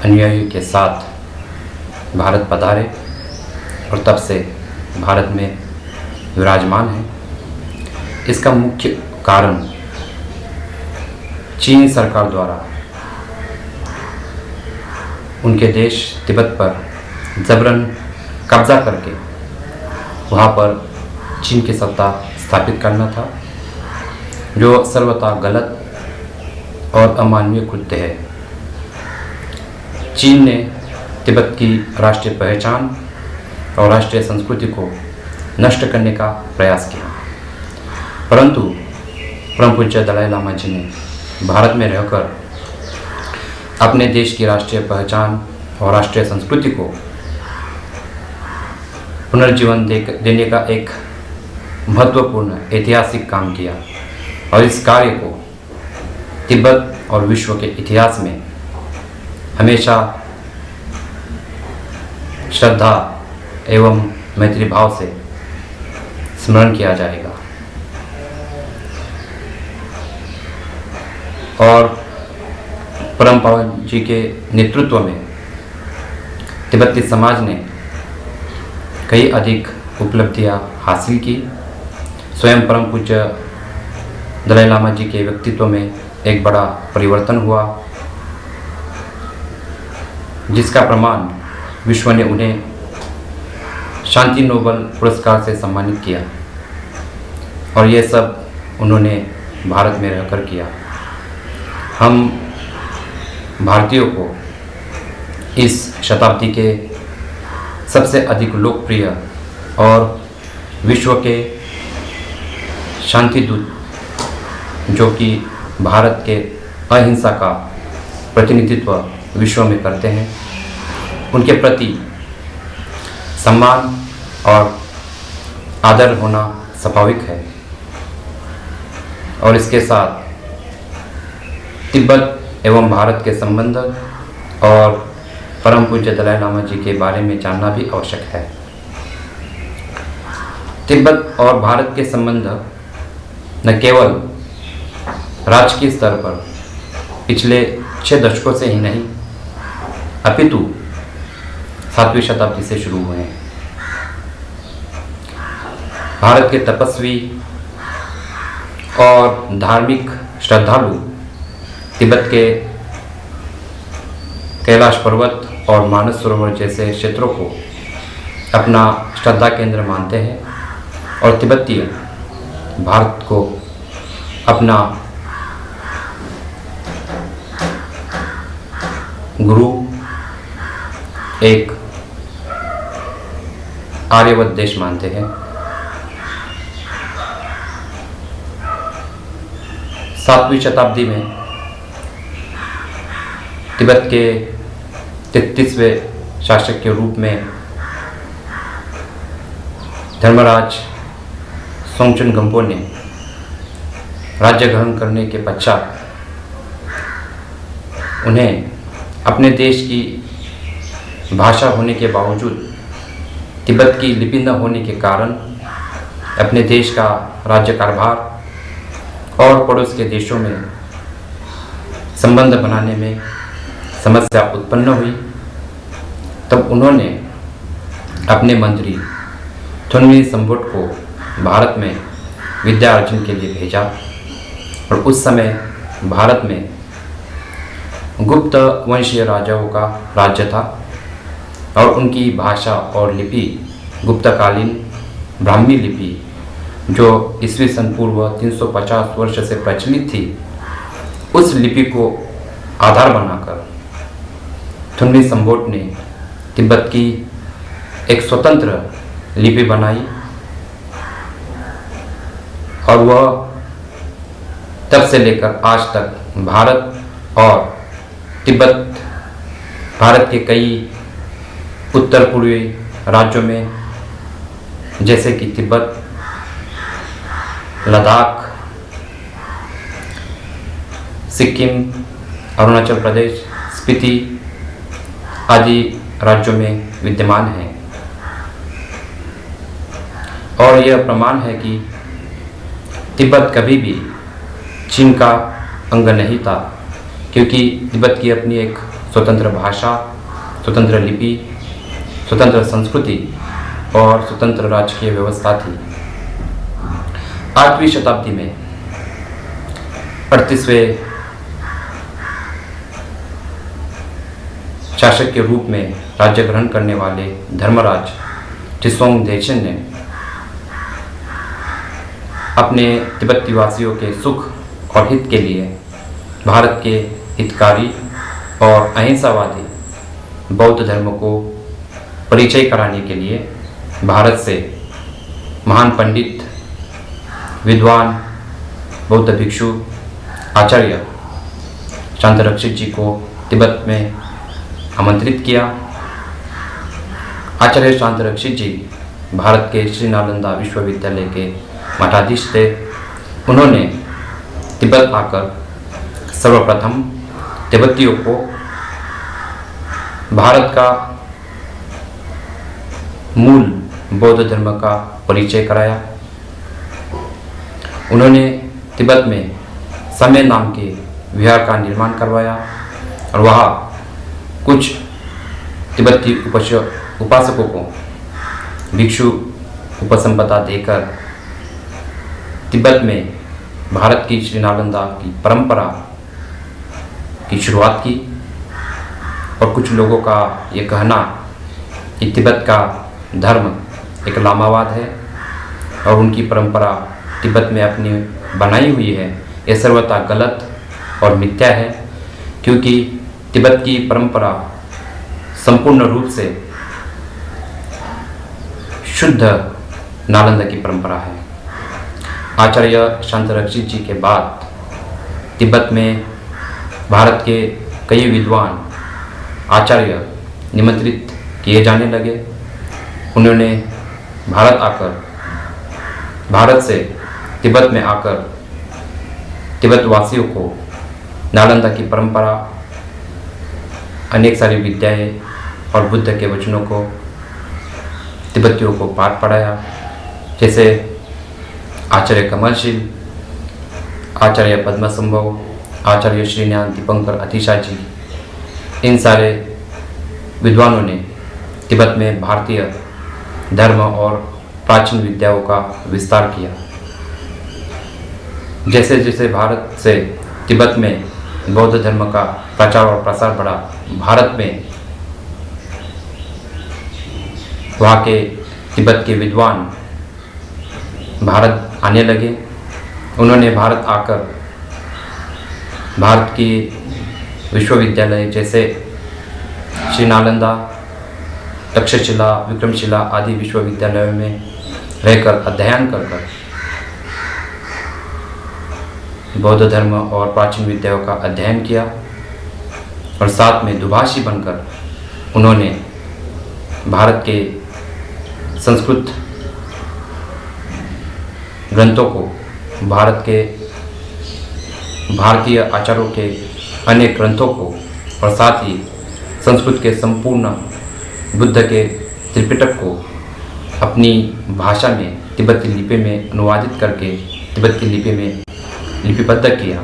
Speaker 5: अनुयायियों के साथ भारत पधारे और तब से भारत में विराजमान है। इसका मुख्य कारण चीन सरकार द्वारा उनके देश तिब्बत पर जबरन कब्जा करके वहाँ पर चीन की सत्ता स्थापित करना था, जो सर्वथा गलत और अमानवीय कृत्य है। चीन ने तिब्बत की राष्ट्रीय पहचान और राष्ट्रीय संस्कृति को नष्ट करने का प्रयास किया, परंतु परम पूज्य दलाई लामा जी ने भारत में रहकर अपने देश की राष्ट्रीय पहचान और राष्ट्रीय संस्कृति को पुनर्जीवन देने का एक महत्वपूर्ण ऐतिहासिक काम किया और इस कार्य को तिब्बत और विश्व के इतिहास में हमेशा श्रद्धा एवं मैत्री भाव से स्मरण किया जाएगा। और परम पावन जी के नेतृत्व में तिब्बती समाज ने कई अधिक उपलब्धियां हासिल की। स्वयं परम पूज्य दलाई लामा जी के व्यक्तित्व में एक बड़ा परिवर्तन हुआ, जिसका प्रमाण विश्व ने उन्हें शांति नोबेल पुरस्कार से सम्मानित किया और ये सब उन्होंने भारत में रहकर किया। हम भारतीयों को इस शताब्दी के सबसे अधिक लोकप्रिय और विश्व के शांति दूत, जो कि भारत के अहिंसा का प्रतिनिधित्व विश्व में करते हैं, उनके प्रति सम्मान और आदर होना स्वाभाविक है। और इसके साथ तिब्बत एवं भारत के संबंध और परम पूज्य दलाई लामा जी के बारे में जानना भी आवश्यक है। तिब्बत और भारत के संबंध न केवल राजकीय स्तर पर पिछले 6 दशकों से ही नहीं, अपितु 7वीं शताब्दी से शुरू हुए हैं। भारत के तपस्वी और धार्मिक श्रद्धालु तिब्बत के कैलाश पर्वत और मानस सरोवर जैसे क्षेत्रों को अपना श्रद्धा केंद्र मानते हैं और तिब्बतीय भारत को अपना गुरु, एक आर्यवत देश मानते हैं। 7वीं शताब्दी में तिब्बत के 33वें शासक के रूप में धर्मराज सोंगचन गंपो ने राज्य ग्रहण करने के पश्चात उन्हें अपने देश की भाषा होने के बावजूद तिब्बत की लिपि न होने के कारण अपने देश का राज्य कारभार और पड़ोस के देशों में संबंध बनाने में समस्या उत्पन्न हुई। तब उन्होंने अपने मंत्री थुनवी संबोट को भारत में विद्या अर्जन के लिए भेजा और उस समय भारत में गुप्त वंशीय राजाओं का राज्य था और उनकी भाषा और लिपि गुप्तकालीन ब्राह्मी लिपि, जो ईस्वी सन पूर्व 350 वर्ष से प्रचलित थी, उस लिपि को आधार बनाकर थुनवी संबोट ने तिब्बत की एक स्वतंत्र लिपि बनाई और वह तब से लेकर आज तक भारत और तिब्बत, भारत के कई उत्तर पूर्वी राज्यों में जैसे कि तिब्बत, लद्दाख, सिक्किम, अरुणाचल प्रदेश, स्पीति आदि राज्यों में विद्यमान है। और यह प्रमाण है कि तिब्बत कभी भी चीन का अंग नहीं था, क्योंकि तिब्बत की अपनी एक स्वतंत्र भाषा, स्वतंत्र लिपि, स्वतंत्र संस्कृति और स्वतंत्र राजकीय व्यवस्था थी। 8वीं शताब्दी में 38वें शासक के रूप में राज्य ग्रहण करने वाले धर्मराज त्सोंग देशेन ने अपने तिब्बती वासियों के सुख और हित के लिए भारत के हितकारी और अहिंसावादी बौद्ध धर्म को परिचय कराने के लिए भारत से महान पंडित, विद्वान, बौद्ध भिक्षु आचार्य शांतरक्षित जी को तिब्बत में आमंत्रित किया। आचार्य शांतरक्षित जी भारत के श्री नालंदा विश्वविद्यालय के मठाधीश थे। उन्होंने तिब्बत आकर सर्वप्रथम तिब्बतियों को भारत का मूल बौद्ध धर्म का परिचय कराया। उन्होंने तिब्बत में समय नाम के विहार का निर्माण करवाया और वहाँ कुछ तिब्बती उपासकों को भिक्षु उपसंपदा देकर तिब्बत में भारत की श्री नालंदा की परंपरा की शुरुआत की। और कुछ लोगों का ये कहना कि तिब्बत का धर्म एक लामावाद है और उनकी परंपरा तिब्बत में अपनी बनाई हुई है, यह सर्वथा गलत और मिथ्या है, क्योंकि तिब्बत की परंपरा संपूर्ण रूप से शुद्ध नालंदा की परंपरा है। आचार्य शांतरक्षित जी के बाद तिब्बत में भारत के कई विद्वान आचार्य निमंत्रित किए जाने लगे। उन्होंने भारत से तिब्बत में आकर तिब्बत वासियों को नालंदा की परंपरा, अनेक सारी विद्याएं और बुद्ध के वचनों को तिब्बतियों को पाठ पढ़ाया, जैसे आचार्य कमलशील, आचार्य पद्मसंभव, आचार्य श्रीज्ञान दीपंकर अतिशा जी। इन सारे विद्वानों ने तिब्बत में भारतीय धर्म और प्राचीन विद्याओं का विस्तार किया। जैसे जैसे भारत से तिब्बत में बौद्ध धर्म का प्रचार और प्रसार बढ़ा, भारत में वहाँ के तिब्बत के विद्वान भारत आने लगे। उन्होंने भारत आकर भारत की विश्वविद्यालय जैसे श्री नालंदा, तक्षशिला, विक्रमशिला आदि विश्वविद्यालयों में रहकर अध्ययन कर बौद्ध धर्म और प्राचीन विद्याओं का अध्ययन किया और साथ में दुभाषी बनकर उन्होंने भारत के संस्कृत ग्रंथों को, भारत के भारतीय आचार्यों के अनेक ग्रंथों को और साथ ही संस्कृत के संपूर्ण बुद्ध के त्रिपिटक को अपनी भाषा में तिब्बती लिपि में अनुवादित करके तिब्बती लिपि में लिपिबद्ध किया।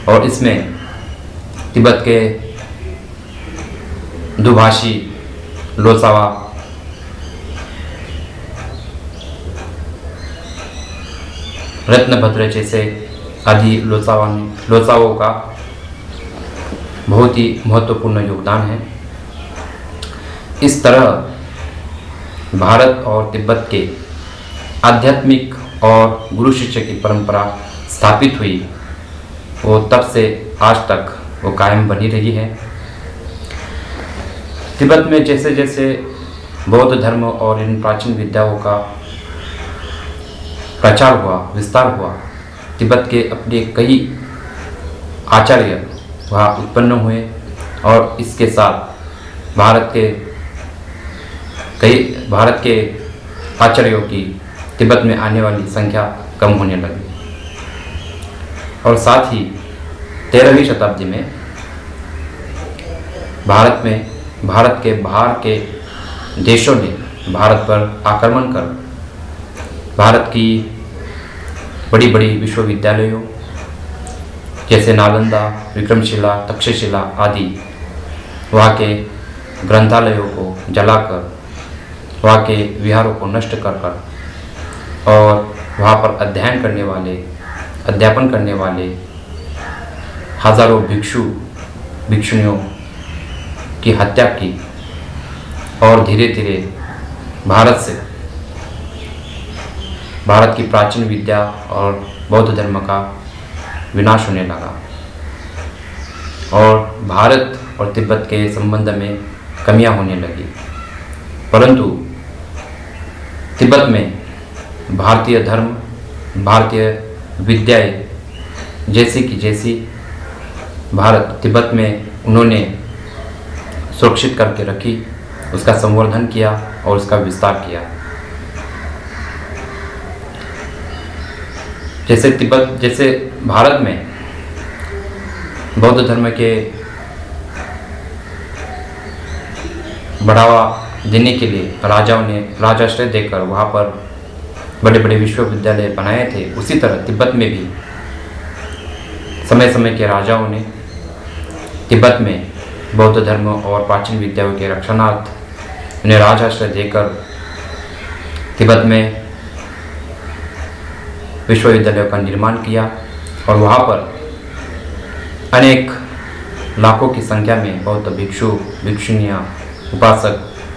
Speaker 5: और इसमें तिब्बत के दुभाषी लोसावा, रत्नभद्र जैसे आदि लोसाओं का बहुत ही महत्वपूर्ण योगदान है। इस तरह भारत और तिब्बत के आध्यात्मिक और गुरु शिष्य की परंपरा स्थापित हुई, वो तब से आज तक वो कायम बनी रही है। तिब्बत में जैसे जैसे बौद्ध धर्म और इन प्राचीन विद्याओं का प्रचार हुआ, विस्तार हुआ, तिब्बत के अपने कई आचार्य वहाँ उत्पन्न हुए और इसके साथ भारत के आचार्यों की तिब्बत में आने वाली संख्या कम होने लगी और साथ ही 13वीं शताब्दी में भारत के बाहर के देशों ने भारत पर आक्रमण कर भारत की बड़ी बड़ी विश्वविद्यालयों जैसे नालंदा, विक्रमशिला, तक्षशिला आदि वहाँ के ग्रंथालयों को जलाकर वहाँ के विहारों को नष्ट कर और वहाँ पर अध्यापन करने वाले हजारों भिक्षुनियों की हत्या की और धीरे धीरे भारत की प्राचीन विद्या और बौद्ध धर्म का विनाश होने लगा और भारत और तिब्बत के संबंध में कमियां होने लगी। परंतु तिब्बत में भारतीय धर्म, भारतीय विद्याएं जैसी भारत तिब्बत में उन्होंने सुरक्षित करके रखी, उसका संवर्धन किया और उसका विस्तार किया। जैसे भारत में बौद्ध धर्म के बढ़ावा देने के लिए राजाओं ने राजाश्रय देकर वहाँ पर बड़े बड़े विश्वविद्यालय बनाए थे, उसी तरह तिब्बत में भी समय समय के राजाओं ने तिब्बत में बौद्ध धर्म और प्राचीन विद्याओं के रक्षणार्थ उन्हें राजाश्रय देकर तिब्बत में विश्वविद्यालयों का निर्माण किया और वहाँ पर अनेक लाखों की संख्या में बौद्ध भिक्षुनियाँ,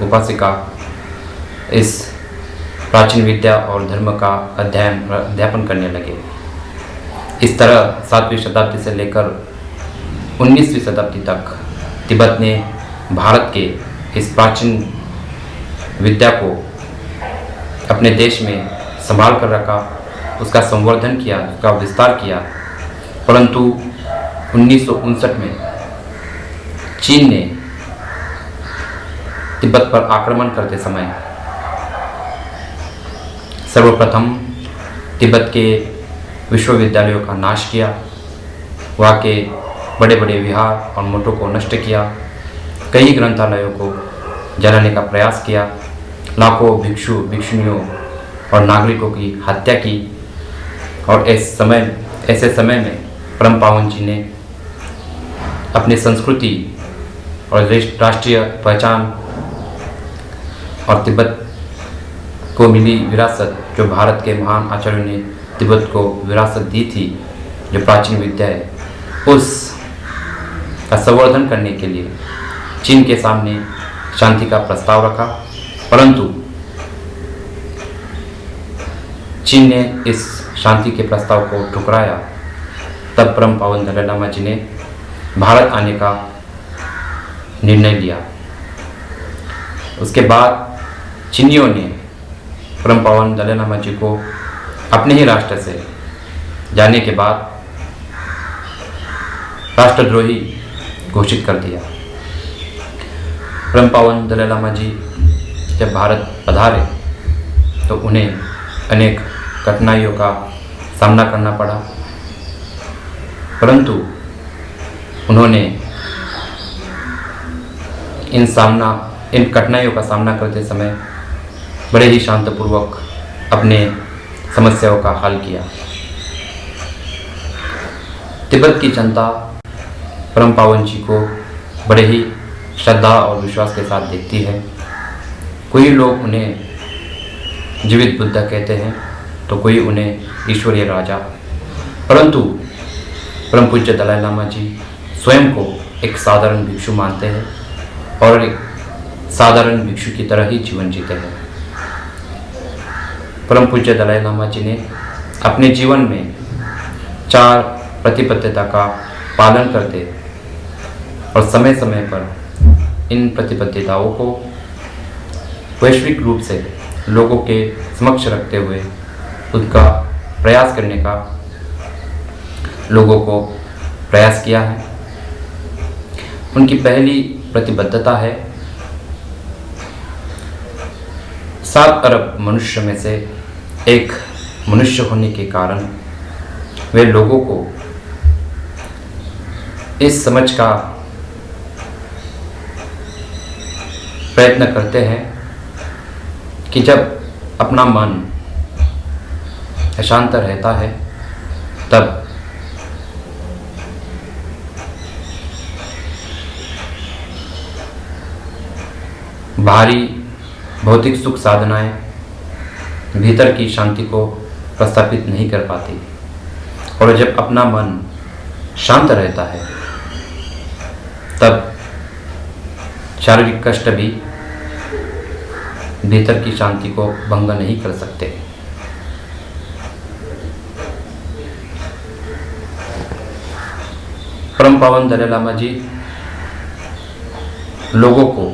Speaker 5: उपासिका इस प्राचीन विद्या और धर्म का अध्यापन करने लगे। इस तरह 7वीं शताब्दी से लेकर 19वीं शताब्दी तक तिब्बत ने भारत के इस प्राचीन विद्या को अपने देश में संभाल कर रखा, उसका संवर्धन किया, उसका विस्तार किया। परंतु 1959 में चीन ने तिब्बत पर आक्रमण करते समय सर्वप्रथम तिब्बत के विश्वविद्यालयों का नाश किया, वहाँ के बड़े बड़े विहार और मठों को नष्ट किया, कई ग्रंथालयों को जलाने का प्रयास किया, लाखों भिक्षुनियों और नागरिकों की हत्या की और ऐसे समय में परम पावन जी ने अपनी संस्कृति और राष्ट्रीय पहचान और तिब्बत को मिली विरासत, जो भारत के महान आचार्यों ने तिब्बत को विरासत दी थी, जो प्राचीन विद्या है, उस का संवर्धन करने के लिए चीन के सामने शांति का प्रस्ताव रखा। परंतु चीन ने इस शांति के प्रस्ताव को ठुकराया। तब परम पावन दलाई लामा जी ने भारत आने का निर्णय लिया। उसके बाद चीनियों ने परम पावन दलाई लामा जी को अपने ही राष्ट्र से जाने के बाद राष्ट्रद्रोही घोषित कर दिया। परम पावन दलाई लामा जी जब भारत पधारे तो उन्हें अनेक कठिनाइयों का सामना करना पड़ा, परंतु उन्होंने इन कठिनाइयों का सामना करते समय बड़े ही शांतपूर्वक अपने समस्याओं का हल किया। तिब्बत की जनता परम पावन जी को बड़े ही श्रद्धा और विश्वास के साथ देखती है। कोई लोग उन्हें जीवित बुद्धा कहते हैं तो कोई उन्हें ईश्वरीय राजा, परंतु परम पूज्य दलाई लामा जी स्वयं को एक साधारण भिक्षु मानते हैं और एक साधारण भिक्षु की तरह ही जीवन जीते हैं। परम पूज्य दलाई लामा जी ने अपने जीवन में 4 प्रतिबद्धता का पालन करते और समय समय पर इन प्रतिबद्धताओं को वैश्विक रूप से लोगों के समक्ष रखते हुए उनका प्रयास करने का लोगों को प्रयास किया है। उनकी पहली प्रतिबद्धता है 7 अरब मनुष्य में से एक मनुष्य होने के कारण वे लोगों को इस समझ का प्रयत्न करते हैं कि जब अपना मन अशांत रहता है तब बाहरी भौतिक सुख साधनाएं भीतर की शांति को प्रस्थापित नहीं कर पाती, और जब अपना मन शांत रहता है तब शारीरिक कष्ट भी भीतर की शांति को भंग नहीं कर सकते। परम पावन दलाई लामा जी लोगों को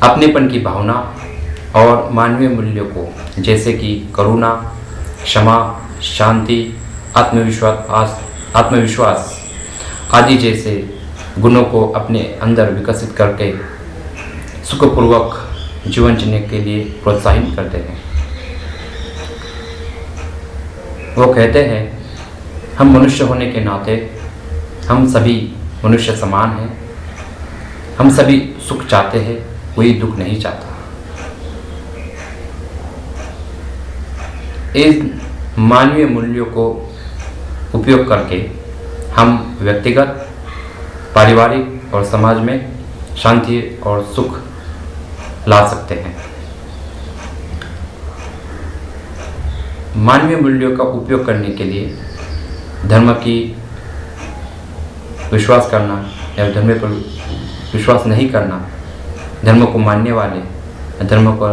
Speaker 5: अपनेपन की भावना और मानवीय मूल्यों को, जैसे कि करुणा, क्षमा, शांति, आत्मविश्वास आदि जैसे गुणों को अपने अंदर विकसित करके सुखपूर्वक जीवन जीने के लिए प्रोत्साहित करते हैं। वो कहते हैं, हम मनुष्य होने के नाते हम सभी मनुष्य समान हैं, हम सभी सुख चाहते हैं, कोई दुख नहीं चाहता। इन मानवीय मूल्यों को उपयोग करके हम व्यक्तिगत, पारिवारिक और समाज में शांति और सुख ला सकते हैं। मानवीय मूल्यों का उपयोग करने के लिए धर्म की विश्वास करना या धर्म पर विश्वास नहीं करना, धर्म को मानने वाले धर्म को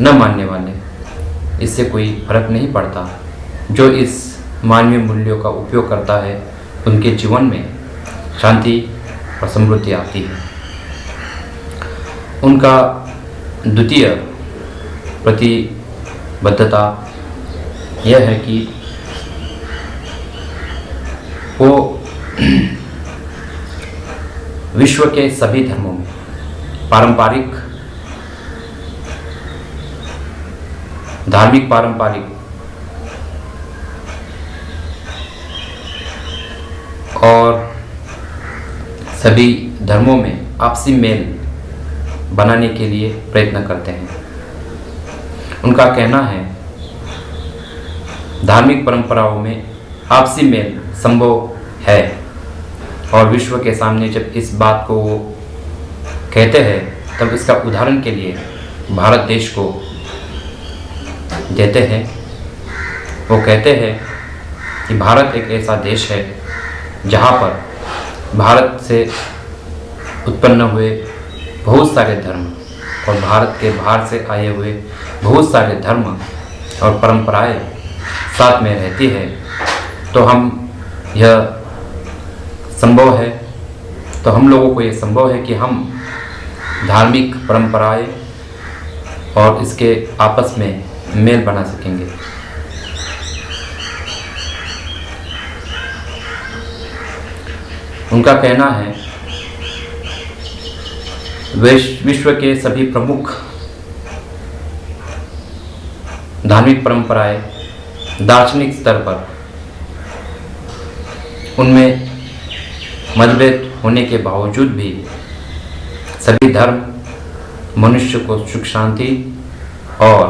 Speaker 5: न मानने वाले, इससे कोई फर्क नहीं पड़ता। जो इस मानवीय मूल्यों का उपयोग करता है उनके जीवन में शांति और समृद्धि आती है। उनका द्वितीय प्रतिबद्धता यह है कि वो विश्व के सभी धर्मों में पारंपरिक, धार्मिक पारंपरिक और सभी धर्मों में आपसी मेल बनाने के लिए प्रयत्न करते हैं। उनका कहना है, धार्मिक परंपराओं में आपसी मेल संभव है, और विश्व के सामने जब इस बात को वो कहते हैं तब इसका उदाहरण के लिए भारत देश को देते हैं। वो कहते हैं कि भारत एक ऐसा देश है जहाँ पर भारत से उत्पन्न हुए बहुत सारे धर्म और भारत के बाहर से आए हुए बहुत सारे धर्म और परंपराएं साथ में रहती है। तो यह संभव है, तो हम लोगों को ये संभव है कि हम धार्मिक परंपराएं और इसके आपस में मेल बना सकेंगे। उनका कहना है, विश्व के सभी प्रमुख धार्मिक परंपराएं दार्शनिक स्तर पर उनमें मतभेद होने के बावजूद भी सभी धर्म मनुष्य को सुख शांति और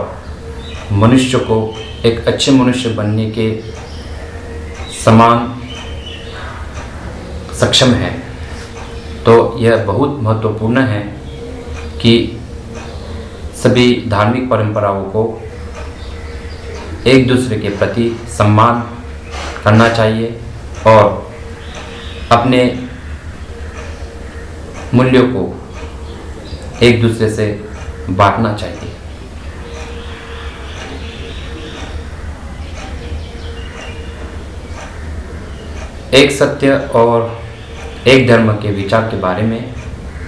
Speaker 5: मनुष्य को एक अच्छे मनुष्य बनने के समान सक्षम है। तो यह बहुत महत्वपूर्ण है कि सभी धार्मिक परंपराओं को एक दूसरे के प्रति सम्मान करना चाहिए और अपने मूल्यों को एक दूसरे से बांटना चाहिए। एक सत्य और एक धर्म के विचार के बारे में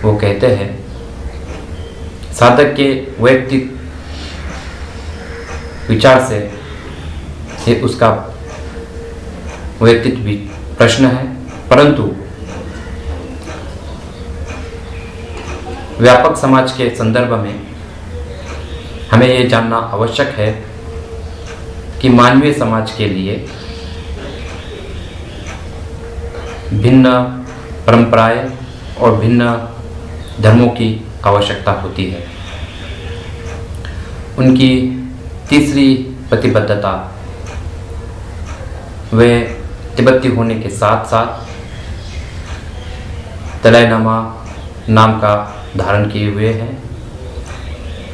Speaker 5: वो कहते हैं, साधक के वैयक्तिक विचार से ये उसका व्यक्तित्व भी प्रश्न है, परंतु व्यापक समाज के संदर्भ में हमें ये जानना आवश्यक है कि मानवीय समाज के लिए भिन्न परंपराएं और भिन्न धर्मों की आवश्यकता होती है। उनकी तीसरी प्रतिबद्धता वे तिब्बती होने के साथ साथ दलाई लामा नाम का धारण किए हुए हैं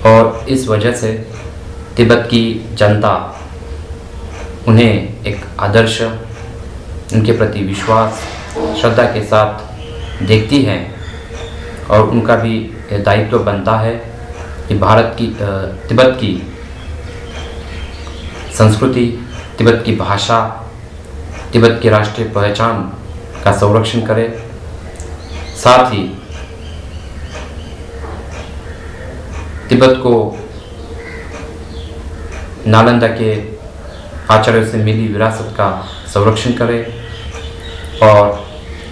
Speaker 5: और इस वजह से तिब्बत की जनता उन्हें एक आदर्श, उनके प्रति विश्वास श्रद्धा के साथ देखती है और उनका भी दायित्व बनता है कि भारत की तिब्बत की संस्कृति, तिब्बत की भाषा, तिब्बत की राष्ट्रीय पहचान का संरक्षण करे। साथ ही तिब्बत को नालंदा के आचार्यों से मिली विरासत का संरक्षण करे और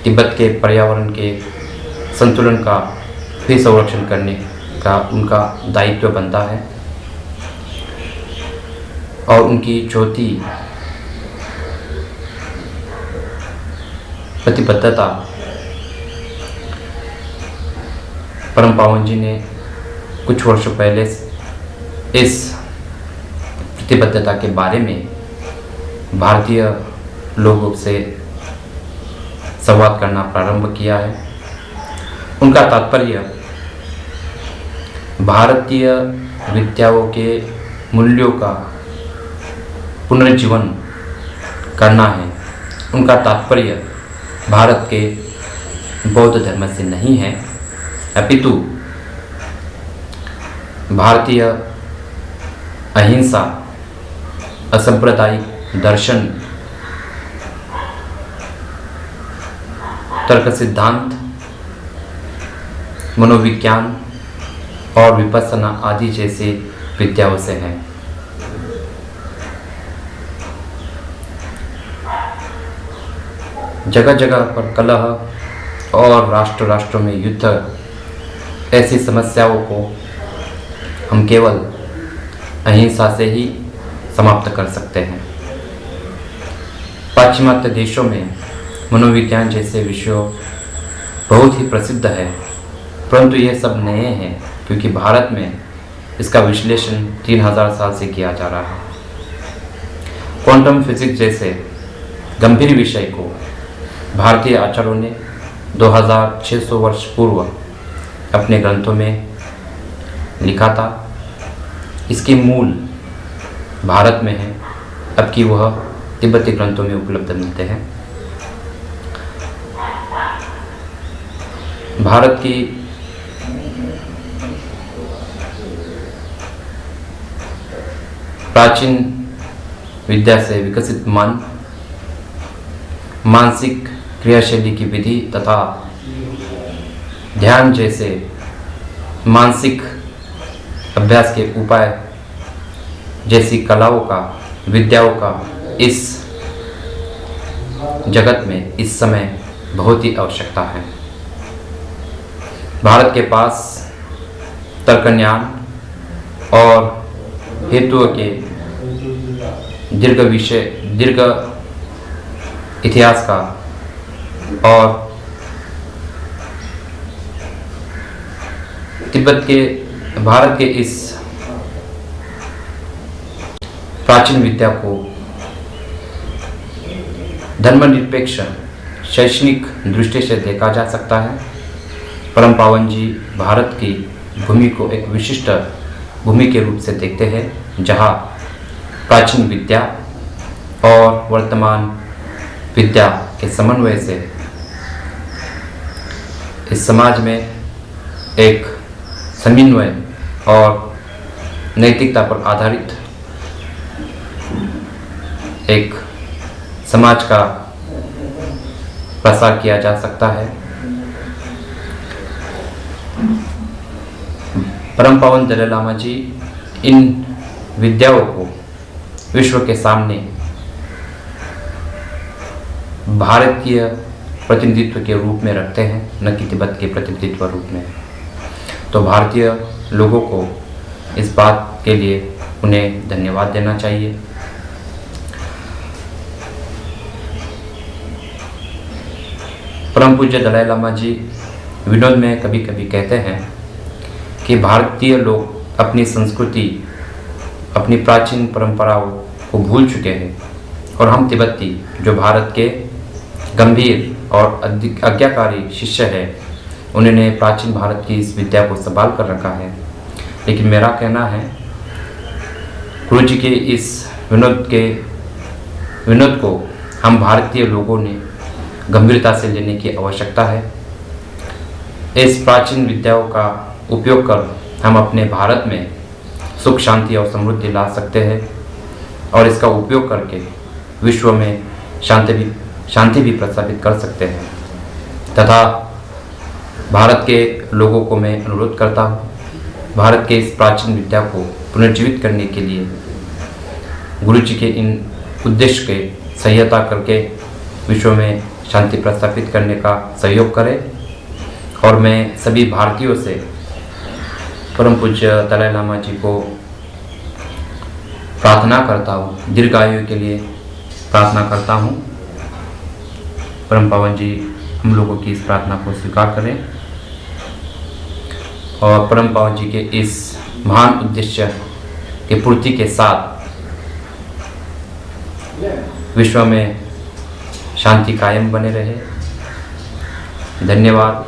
Speaker 5: तिब्बत के पर्यावरण के संतुलन का भी संरक्षण करने का उनका दायित्व बनता है। और उनकी चौथी प्रतिबद्धता परम पावन जी ने कुछ वर्षों पहले इस प्रतिबद्धता के बारे में भारतीय लोगों से संवाद करना प्रारंभ किया है। उनका तात्पर्य भारतीय विद्याओं के मूल्यों का पुनर्जीवन करना है। उनका तात्पर्य भारत के बौद्ध धर्म से नहीं है, अपितु भारतीय अहिंसा, असंप्रदायिक दर्शन, तर्क सिद्धांत, मनोविज्ञान और विपස්සना आदि जैसे विद्याओं से है। जगह जगह पर कलह और राष्ट्रों में युद्ध, ऐसी समस्याओं को हम केवल अहिंसा से ही समाप्त कर सकते हैं। पाश्चिमात्य देशों में मनोविज्ञान जैसे विषयों बहुत ही प्रसिद्ध है, परंतु ये सब नए हैं क्योंकि भारत में इसका विश्लेषण 3000 साल से किया जा रहा है। क्वांटम फिजिक्स जैसे गंभीर विषय को भारतीय आचार्यों ने 2600 वर्ष पूर्व अपने ग्रंथों में लिखा था। इसके मूल भारत में है, अब कि वह तिब्बती ग्रंथों में उपलब्ध मिलते हैं। भारत की प्राचीन विद्या से विकसित मन, मानसिक क्रियाशैली की विधि तथा ध्यान जैसे मानसिक अभ्यास के उपाय जैसी कलाओं का, विद्याओं का इस जगत में इस समय बहुत ही आवश्यकता है। भारत के पास तर्क ज्ञान और हेतुओं के दीर्घ इतिहास का और भारत के इस प्राचीन विद्या को धर्मनिरपेक्ष शैक्षणिक दृष्टि से देखा जा सकता है। परम पावन जी भारत की भूमि को एक विशिष्ट भूमि के रूप से देखते हैं, जहाँ प्राचीन विद्या और वर्तमान विद्या के समन्वय से इस समाज में एक समन्वय और नैतिकता पर आधारित एक समाज का प्रसार किया जा सकता है। परम पावन दलाई लामा जी इन विद्याओं को विश्व के सामने भारतीय प्रतिनिधित्व के रूप में रखते हैं, न कि तिब्बत के प्रतिनिधित्व रूप में। तो भारतीय लोगों को इस बात के लिए उन्हें धन्यवाद देना चाहिए। परम पूज्य दलाई लामा जी विनोद में कभी कभी कहते हैं कि भारतीय लोग अपनी संस्कृति, अपनी प्राचीन परंपराओं को भूल चुके हैं और हम तिब्बती जो भारत के गंभीर और आज्ञाकारी शिष्य है, उन्होंने प्राचीन भारत की इस विद्या को संभाल कर रखा है। लेकिन मेरा कहना है गुरु जी के इस विनोद को हम भारतीय लोगों ने गंभीरता से लेने की आवश्यकता है। इस प्राचीन विद्याओं का उपयोग कर हम अपने भारत में सुख, शांति और समृद्धि ला सकते हैं और इसका उपयोग करके विश्व में शांति भी प्रस्तावित कर सकते हैं। तथा भारत के लोगों को मैं अनुरोध करता हूँ, भारत के इस प्राचीन विद्या को पुनर्जीवित करने के लिए गुरु जी के इन उद्देश्य के सहायता करके विश्व में शांति प्रस्तापित करने का सहयोग करें। और मैं सभी भारतीयों से परम पूज्य दलाई लामा जी को प्रार्थना करता हूँ, दीर्घायु के लिए प्रार्थना करता हूँ। परम पावन जी हम लोगों की इस प्रार्थना को स्वीकार करें और परम पावन जी के इस महान उद्देश्य के पूर्ति के साथ विश्व में शांति कायम बने रहे। धन्यवाद।